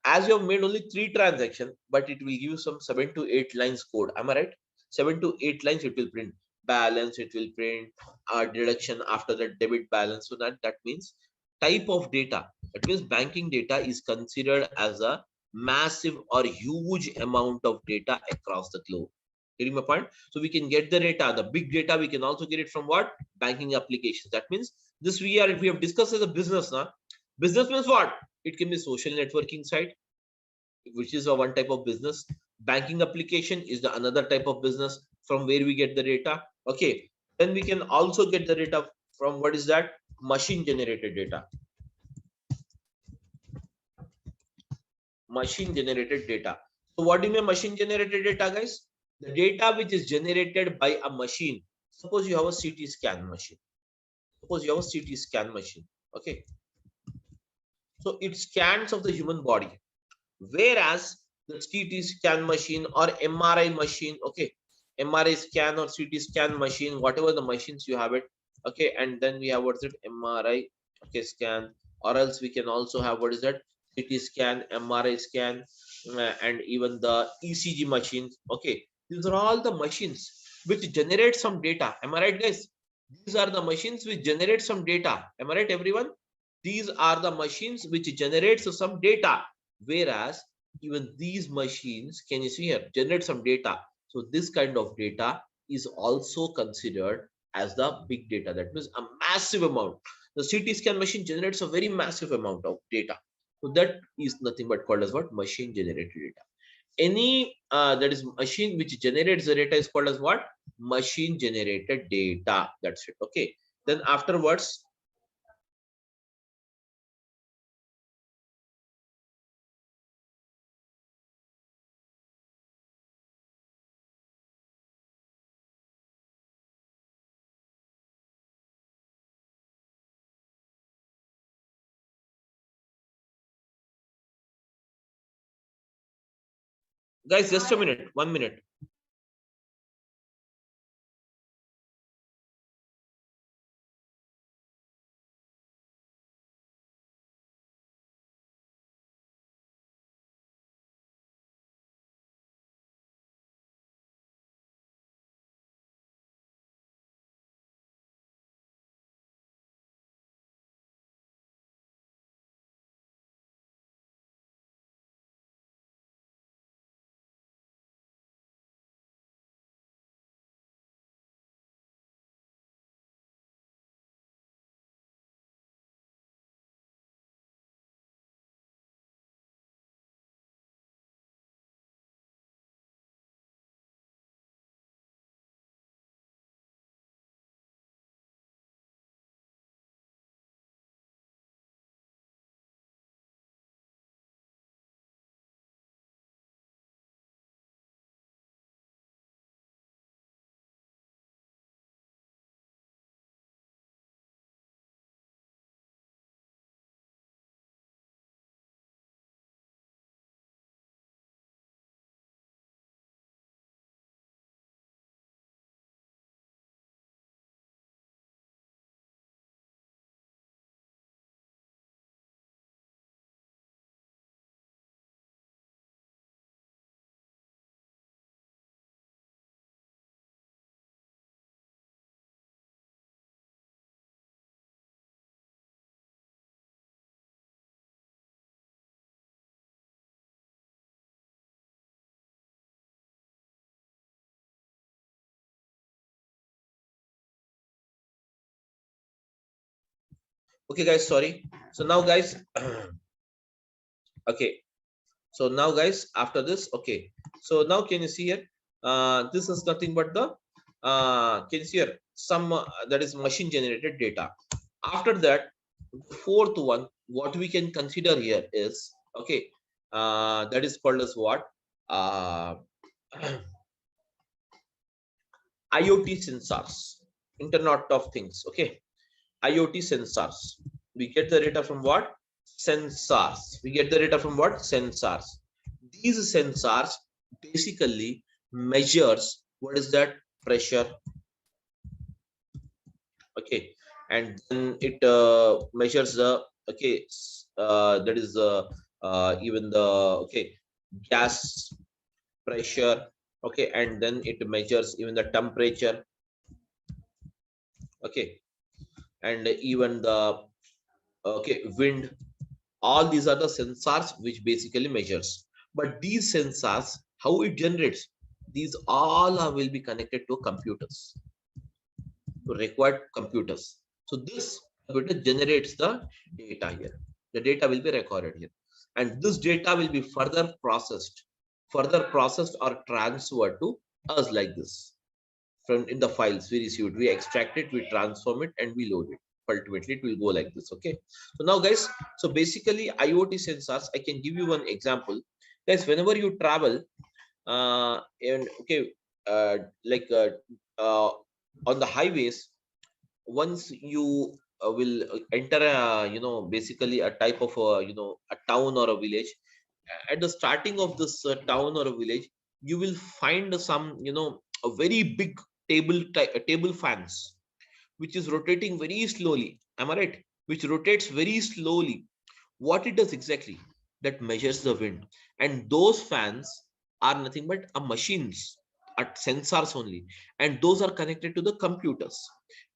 as you have made only 3 transactions, but it will give you some 7 to 8 lines code. Am I right? 7 to 8 lines it will print. Balance, it will print deduction after the debit balance. So that means type of data. That means banking data is considered as a massive or huge amount of data across the globe. Getting my point? So we can get the data, the big data. We can also get it from what? Banking applications. That means this we have discussed as a business now. Business means what? It can be social networking site, which is a one type of business. Banking application is the another type of business from where we get the data. Okay, then we can also get the data from what is that? Machine generated data. Machine generated data. So what do you mean machine generated data, guys? The data which is generated by a machine. Suppose you have a CT scan machine. Suppose you have a CT scan machine. Okay, so it scans of the human body, whereas the CT scan machine or MRI machine, okay, MRI scan or CT scan machine, whatever the machines you have it, okay, and then we have what's it? MRI, okay, scan, or else we can also have what is that? CT scan, MRI scan, and even the ECG machines. Okay, these are all the machines. which generate some data. Am I right, guys? These are the machines which generate some data. Am I right, everyone? These are the machines which generate some data. Whereas even these machines, can you see here, generate some data. So this kind of data is also considered as the big data. That means a massive amount. The CT scan machine generates a very massive amount of data. So that is nothing but called as what? Machine generated data. Any that is machine which generates the data is called as what? Machine generated data. That's it. Okay. Then afterwards, guys, just a minute, 1 minute. Okay, guys, sorry. So now, guys, okay. So now, guys, after this, okay. So now, can you see here? This is nothing but the can you see here? Some that is machine generated data. After that, the fourth one, what we can consider here is okay. That is called as what? IoT sensors, Internet of Things. Okay, IoT sensors. We get the data from what? Sensors. We get the data from what? Sensors. These sensors basically measures what is that? Pressure. Okay, and then it measures the okay that is even the okay gas pressure. Okay, and then it measures even the temperature. Okay, and even the okay wind. All these are the sensors which basically measures. But these sensors, how it generates, these all will be connected to computers, to required computers. So this computer generates the data here. The data will be recorded here, and this data will be further processed or transferred to us like this. From in the files we received, we extract it, we transform it, and we load it. Ultimately it will go like this. Okay, so now, guys, so basically IoT sensors, I can give you one example. Guys, whenever you travel and okay like on the highways, once you will enter a basically a type of a town or a village. At the starting of this town or a village, you will find some a very big table fans which is rotating very slowly. Am I right? Which rotates very slowly. What it does exactly? That measures the wind, and those fans are nothing but a machines. at sensors only, and those are connected to the computers.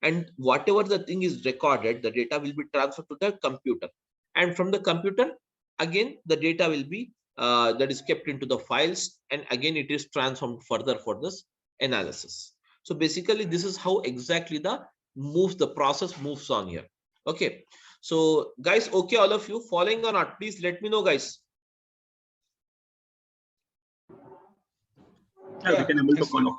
And whatever the thing is recorded, the data will be transferred to the computer, and from the computer again the data will be that is kept into the files, and again it is transformed further for this analysis. So basically this is how exactly the process moves on here. Okay, so guys, okay, all of you following or not, please let me know, guys. Yeah, we can able to follow.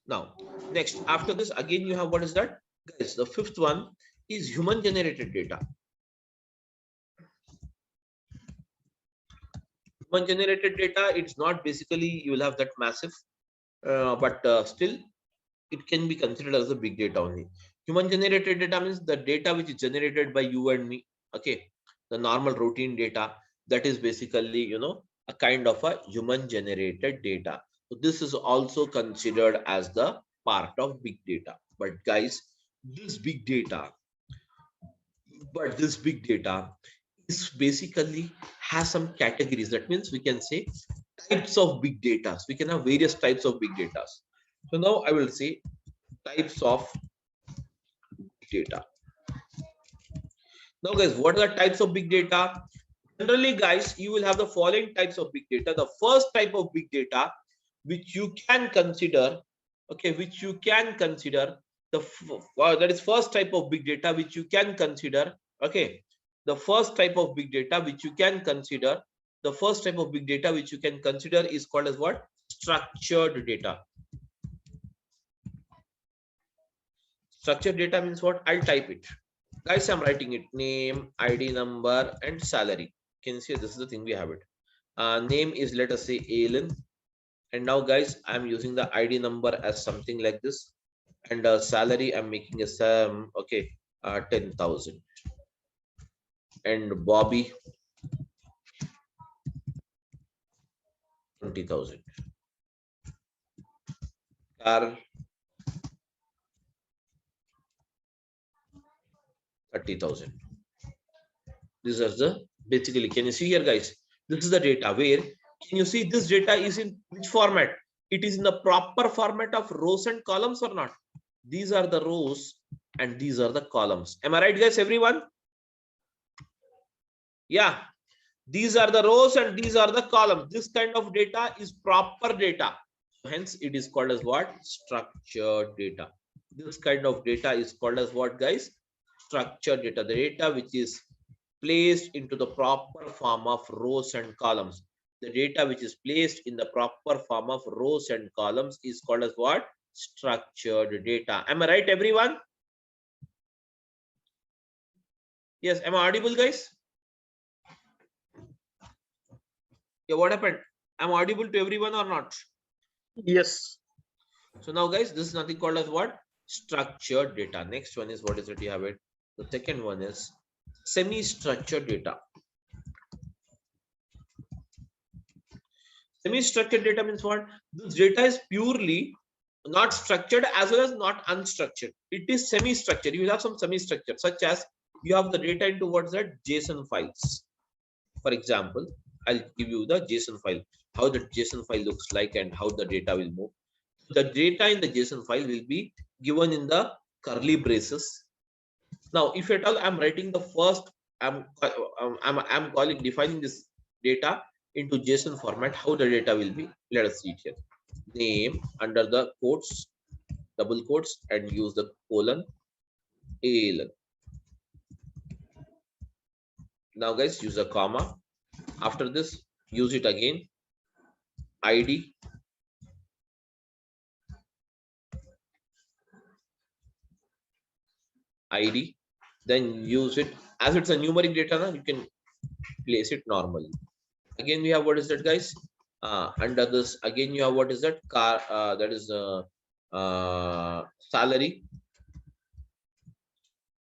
Now next, after this again you have, what is that, guys? The fifth one is human generated data. Human generated data, it's not basically you will have that massive, but still it can be considered as a big data only. Human generated data means the data which is generated by you and me. Okay, the normal routine data, that is basically, you know, a kind of a human generated data. So this is also considered as the part of big data. But guys, this big data is basically has some categories. That means we can say types of big data. We can have various types of big data. So now I will say types of data. Now guys, what are the types of big data? Generally guys, you will have the following types of big data. The first type of big data which you can consider, okay, which you can consider, that is first type of big data which you can consider. Okay, the first type of big data which you can consider, the first type of big data which you can consider is called as what? Structured data. Structured data means what? I'll type it. Guys, I'm writing it. Name, ID number, and salary. Can you see this is the thing we have it. Name is, let us say, Alan. And now guys, I'm using the ID number as something like this. And salary, I'm making a sum, okay, 10,000. And Bobby, 20,000. Carl, 30,000. These are the basically, can you see here, guys? This is the data where, can you see this data is in which format? It is in the proper format of rows and columns or not? These are the rows and these are the columns. Am I right, guys, everyone? Yeah, these are the rows and these are the columns. This kind of data is proper data. Hence, it is called as what? Structured data. This kind of data is called as what, guys? Structured data. The data which is placed into the proper form of rows and columns. The data which is placed in the proper form of rows and columns is called as what? Structured data. Am I right, everyone? Yes, am I audible, guys? Yeah, what happened? I'm audible to everyone or not? Yes. So now guys, this is nothing called as what? Structured data. Next one is, what is it? You have it. The second one is semi-structured data. Semi-structured data means what? This data is purely not structured as well as not unstructured. It is semi-structured. You will have some semi-structured, such as you have the data into what's that? JSON files. For example, I'll give you the JSON file, how the JSON file looks like and how the data will move. The data in the JSON file will be given in the curly braces. Now, if at all I'm writing the first, I'm defining this data into JSON format, how the data will be. Let us see it here. Name under the quotes, double quotes, and use the colon, ALN. Now guys, use a comma. After this, use it again. ID, then use it as it's a numeric data. Now you can place it normally. Again, we have, what is that, guys? Under this, again you have, what is that? Car, that is salary.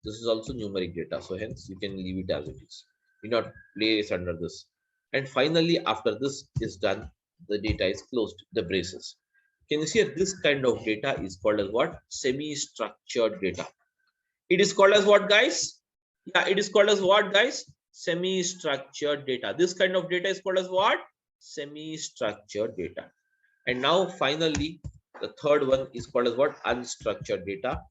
This is also numeric data, so hence you can leave it as it is. Do not place under this. And finally, after this is done, the data is closed, the braces. Can you see this kind of data is called as what? Semi-structured data. It is called as what, guys? Yeah, it is called as what, guys? Semi-structured data. This kind of data is called as what? Semi-structured data. And now finally, the third one is called as what? Unstructured data.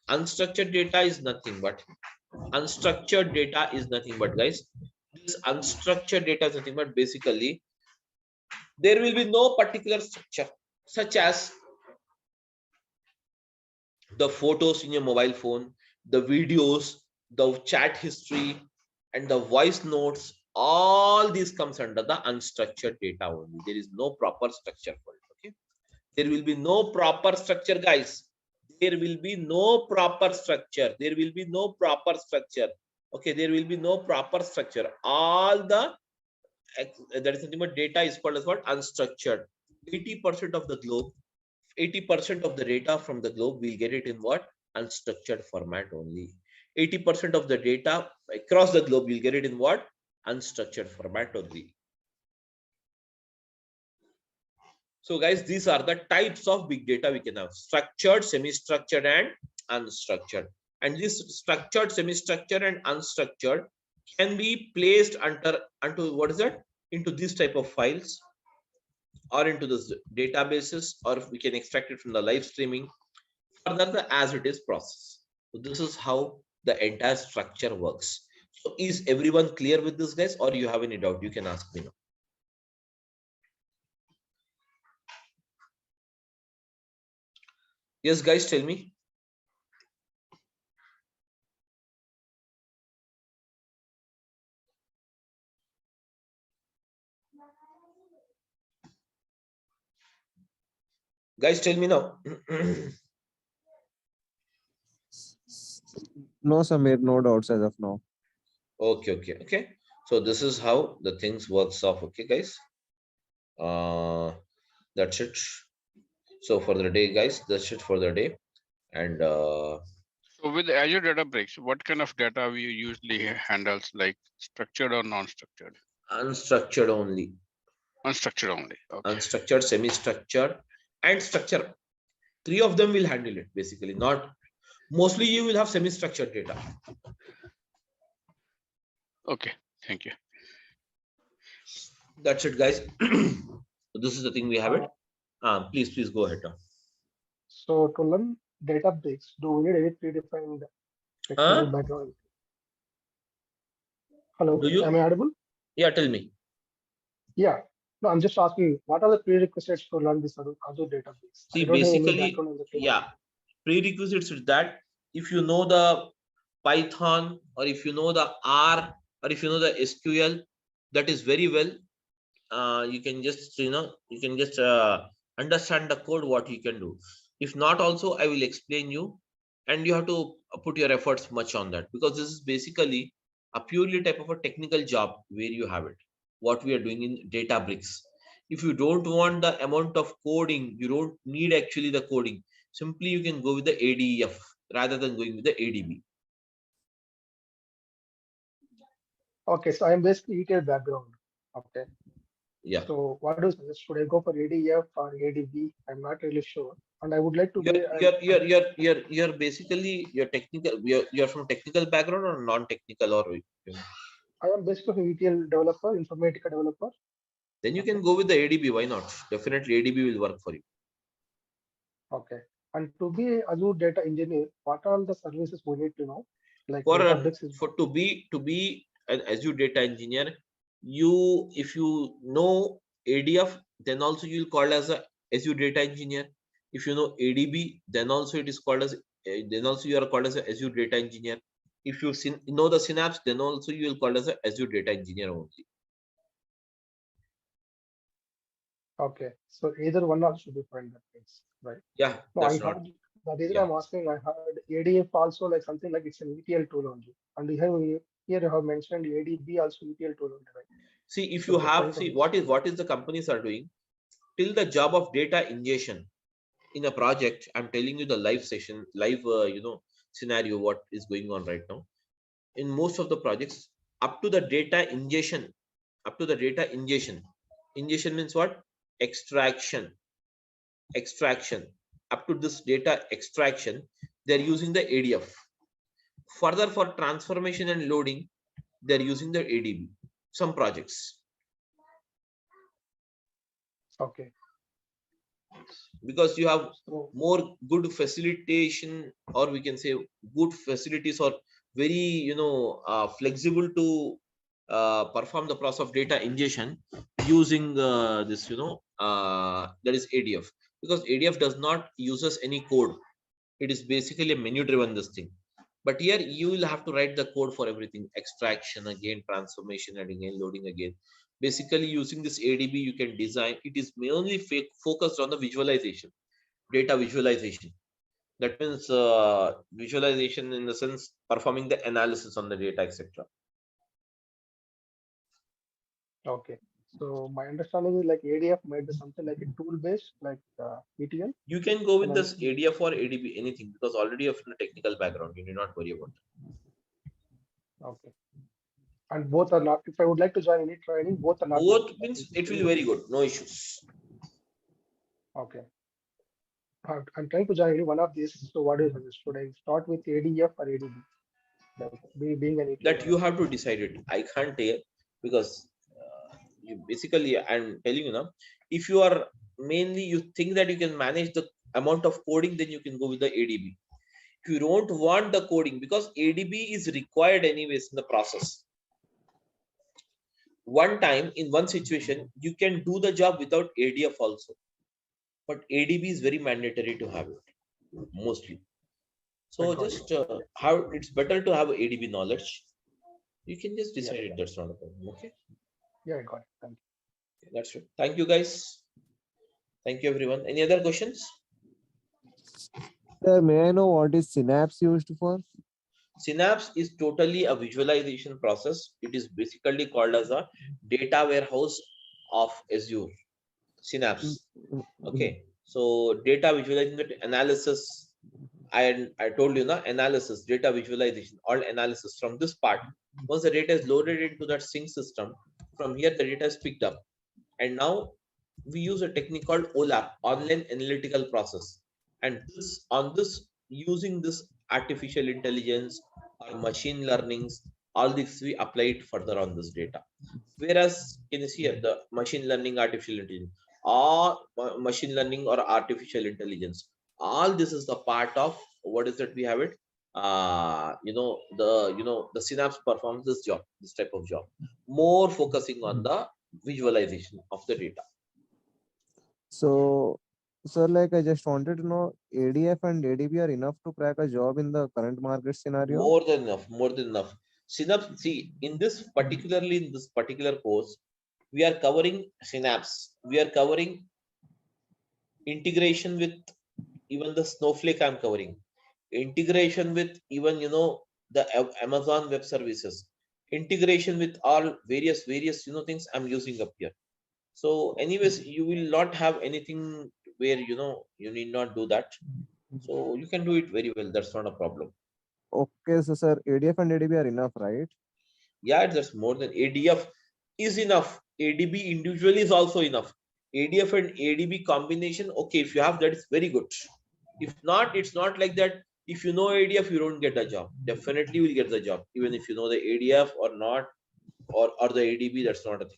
Unstructured data is nothing but guys, this unstructured data is nothing but basically there will be no particular structure, such as the photos in your mobile phone, the videos, the chat history, and the voice notes. All these comes under the unstructured data only. There is no proper structure for it. Okay, there will be no proper structure, guys. There will be no proper structure. There will be no proper structure. Okay, there will be no proper structure. All the that is nothing but data is called as what? Unstructured. 80% of the globe, 80% of the data from the globe, we'll get it in what? Unstructured format only. 80% of the data across the globe, we'll get it in what? Unstructured format only. So guys, these are the types of big data we can have: structured, semi-structured, and unstructured. And this structured, semi-structured, and unstructured can be placed onto what is that? Into this type of files, or into this databases, or we can extract it from the live streaming, further the as it is process. So this is how the entire structure works. So is everyone clear with this, guys, or you have any doubt? You can ask me now. Yes, guys, tell me. Guys, tell me now. No, Samir, no doubts as of now. Okay. So this is how the things works off. Okay, guys. That's it. So for the day, guys, that's it for the day. And So with Azure Databricks, what kind of data we usually handles, like structured or non-structured? unstructured only. Unstructured only. Okay. Unstructured, semi-structured, and structure. Three of them will handle it basically. Not mostly you will have semi-structured data. Okay, thank you. That's it, guys. So this is the thing we have it. Please go ahead now. So to learn Databricks, do we need any predefined technical background? Hello, Do you? am I audible? Yeah, tell me. Yeah. No, I'm just asking, what are the prerequisites to learn this Azure Databricks? See, I don't have any basically, background in the field. yeah, prerequisites is that if you know the Python, or if you know the R, or if you know the SQL, that is very well. You can just understand the code what you can do. If not, also I will explain you, and you have to put your efforts much on that, because this is basically a purely type of a technical job where you have it. What we are doing in Databricks. If you don't want the amount of coding, you don't need actually the coding. Simply you can go with the ADF rather than going with the ADB. Okay, so I'm basically ETL background. Okay. Yeah. So what do you suggest? Should I go for ADF or ADB? I'm not really sure. And I would like to You're basically you're from technical background or non-technical, or I am basically an ETL developer, Informatica developer. Then you can go with the ADB. Why not? Definitely ADB will work for you. Okay. And to be Azure data engineer, what are the services we need to know? Like to be an Azure data engineer, if you know ADF, then also you'll call as a Azure data engineer. If you know ADB, then also it is called as you are called as a Azure data engineer. If you know the Synapse, then also you will call as a Azure data engineer only. Okay, so either one or should be fine, that means, right? Yeah, no, I heard the reason I'm asking, I heard ADF also like something like it's an ETL tool only, and here you have mentioned ADB also ETL tool only, right? See, if you have what is the companies are doing till the job of data ingestion in a project. I'm telling you the live session, scenario what is going on right now in most of the projects. Up to the data ingestion, ingestion means what? Extraction. Up to this data extraction, they're using the ADF. Further, for transformation and loading, they're using the ADB. some projects. Okay. Because you have more good facilitation, or we can say good facilities, or very flexible to perform the process of data ingestion using this that is ADF, because ADF does not uses any code. It is basically a menu driven this thing. But here you will have to write the code for everything, extraction again, transformation, and again loading again. Basically using this ADB you can design. It is mainly focused on the visualization, data visualization. That means visualization in the sense performing the analysis on the data, etc. Okay. So my understanding is like ADF might be something like a tool based, like ETL. You can go with And this ADF or ADB, anything, because already you have a technical background. You need not worry about it. Okay. And both are not, if I would like to join any training, both are not. Both means it will be very good, no issues. Okay. I'm trying to join any one of these. So what is it? Should I start with ADF or ADB? Like being an ETL. That you have to decide it. I can't tell, because you basically, I'm telling you now, if you are mainly, you think that you can manage the amount of coding, then you can go with the ADB. If you don't want the coding, because ADB is required anyways in the process. One time in one situation, you can do the job without ADF also. But ADB is very mandatory to have it, mostly. So just how it's better to have ADB knowledge. You can just decide it. That's not a problem. Okay. Yeah, I got it. Thank you. That's it. Thank you, guys. Thank you, everyone. Any other questions? Sir, may I know what is Synapse used for? Synapse is totally a visualization process. It is basically called as a data warehouse of Azure. Synapse. Okay. So data visualization, analysis. I told you now, analysis, data visualization, all analysis from this part. Once the data is loaded into that sync system, from here the data is picked up. And now we use a technique called OLAP, online analytical process. And using this artificial intelligence or machine learnings, all this we apply it further on this data. Whereas can you see here the machine learning, artificial intelligence, or machine learning or artificial intelligence, all this is the part of what is that we have it. The Synapse performs this job, this type of job, more focusing on the visualization of the data. So, sir, like I just wanted to know, ADF and ADB are enough to crack a job in the current market scenario? More than enough, more than enough. Synapse, see, in this particular course, we are covering Synapse. We are covering integration with even the Snowflake. I'm covering integration with even the Amazon Web Services, integration with all various things I'm using up here. So anyways, you will not have anything where you need not do that. So you can do it very well. That's not a problem. Okay, so sir, ADF and ADB are enough, right? Yeah, that's more than ADF is enough. ADB individually is also enough. ADF and ADB combination, okay, if you have that, it's very good. If not, it's not like that. If you know ADF, you don't get a job. Definitely you will get the job, even if you know the ADF or not, or the ADB. That's not a thing.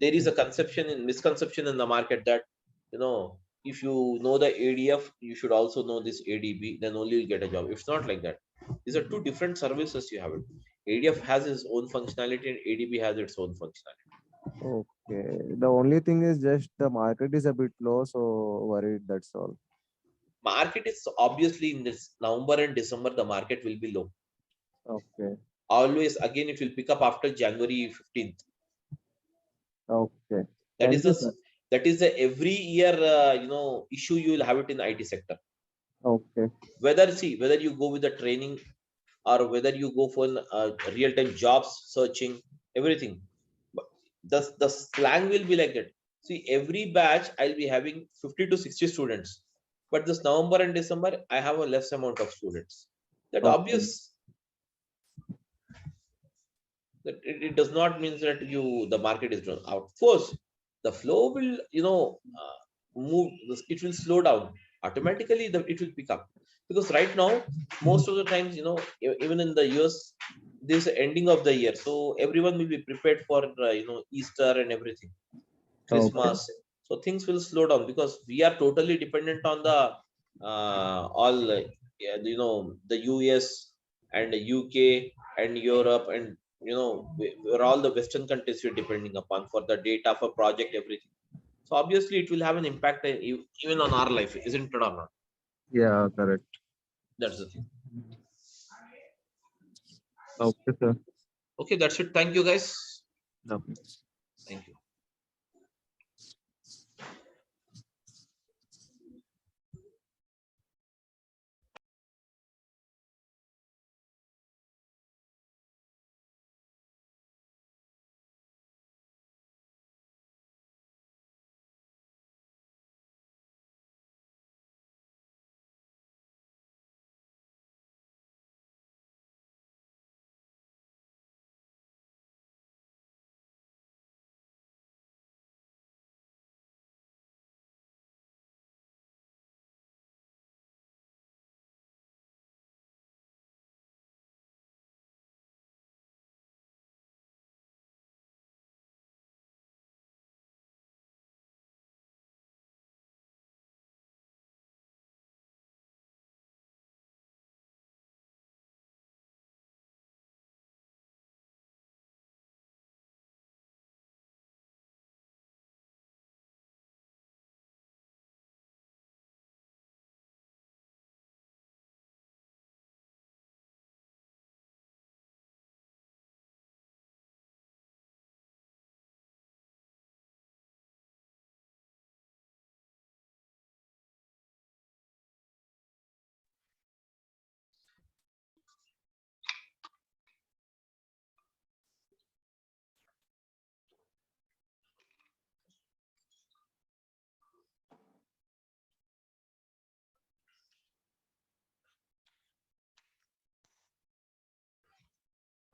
There is a misconception in the market that if you know the ADF, you should also know this ADB, then only you'll get a job. It's not like that. These are two different services you have it. ADF has its own functionality and ADB has its own functionality. Okay. The only thing is just the market is a bit low, so worried, that's all. Market is obviously in this November and December, the market will be low. Okay. Always, again, it will pick up after January 15th. Okay. That is the every year issue you will have it in IT sector. Okay. Whether you go with the training or whether you go for real-time jobs searching, everything, the slang will be like that. See, every batch I'll be having 50 to 60 students, but this November and December I have a less amount of students. That obvious. That it does not mean that the market is drawn out. Of course, the flow will move. It will slow down automatically. It will pick up, because right now most of the times even in the US this ending of the year, so everyone will be prepared for Easter and everything, Christmas. So things will slow down because we are totally dependent on the all the US and the UK and Europe, and we're all the Western countries we're depending upon for the data, for project, everything. So obviously it will have an impact even on our life, isn't it or not? Yeah, correct. That's the thing. Okay, sir. Okay, that's it. Thank you, guys. Okay. Thank you.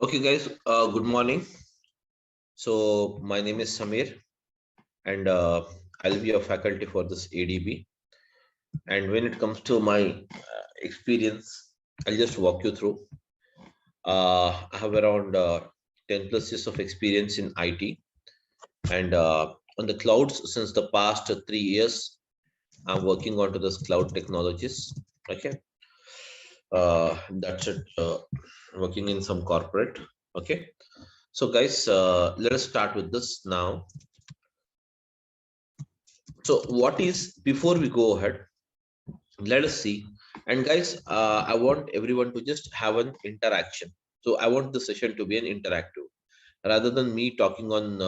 Okay, guys. Good morning. So my name is Samir, and I'll be a faculty for this ADB. And when it comes to my experience, I'll just walk you through. I have around 10 plus years of experience in IT, and on the clouds since the past 3 years. I'm working onto this cloud technologies. Okay, that's it. Working in some corporate. Okay, so guys, let us start with this now. So what is, before we go ahead, let us see. And guys, I want everyone to just have an interaction. So I want the session to be an interactive rather than me talking on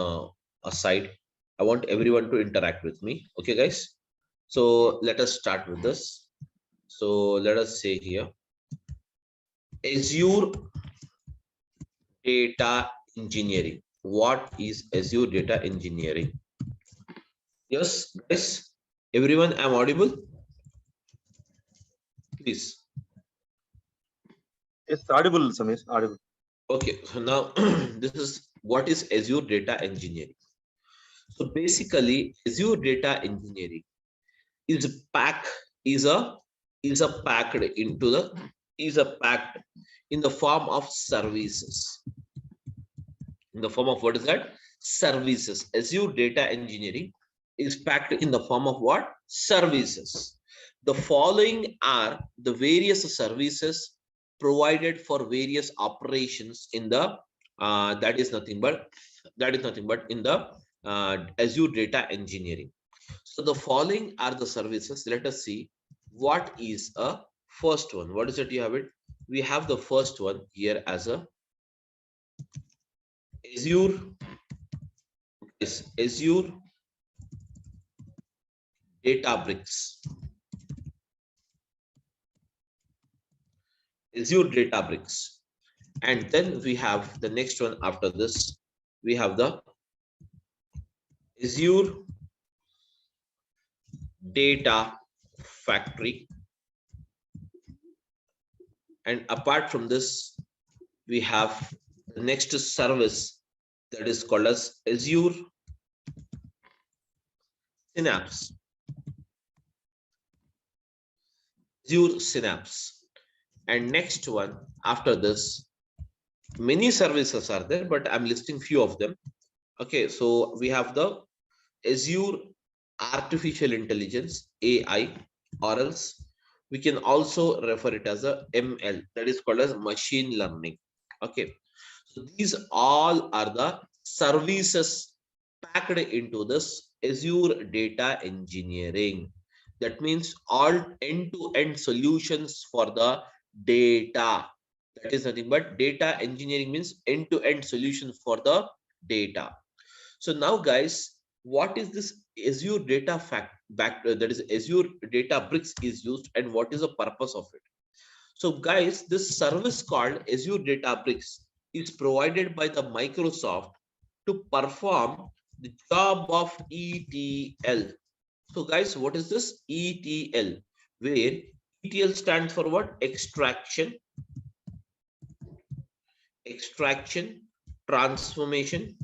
a side. I want everyone to interact with me. Okay, guys. So let us start with this. So let us say here, Azure Data Engineering. What is Azure Data Engineering? Yes, guys. Everyone, I'm audible. Please. It's audible, Samir. Audible. Okay, so now this is what is Azure Data Engineering. So basically, Azure Data Engineering is packed in the form of services. In the form of what is that? Services. Azure Data Engineering is packed in the form of what? Services. The following are the various services provided for various operations in the that is nothing but in the Azure Data Engineering. So the following are the services. Let us see what is a first one. What is it? You have it. We have the first one here as a Azure. Is Azure Databricks. Azure Databricks. And then we have the next one after this. We have the Azure Data Factory. And apart from this, we have the next service that is called as Azure Synapse. Azure Synapse. And next one after this, Many services are there, but I'm listing few of them. Okay, so we have the Azure Artificial Intelligence, AI, or else we can also refer it as a ML, that is called as machine learning. Okay, so these all are the services packed into this Azure data engineering. That means all end-to-end solutions for the data. That is nothing but data engineering means end-to-end solutions for the data. So now, guys, what is this Azure data that is Azure Databricks is used, and what is the purpose of it? So, guys, this service called Azure Databricks is provided by the Microsoft to perform the job of ETL. So, guys, what is this ETL? Where ETL stands for what? Extraction, transformation,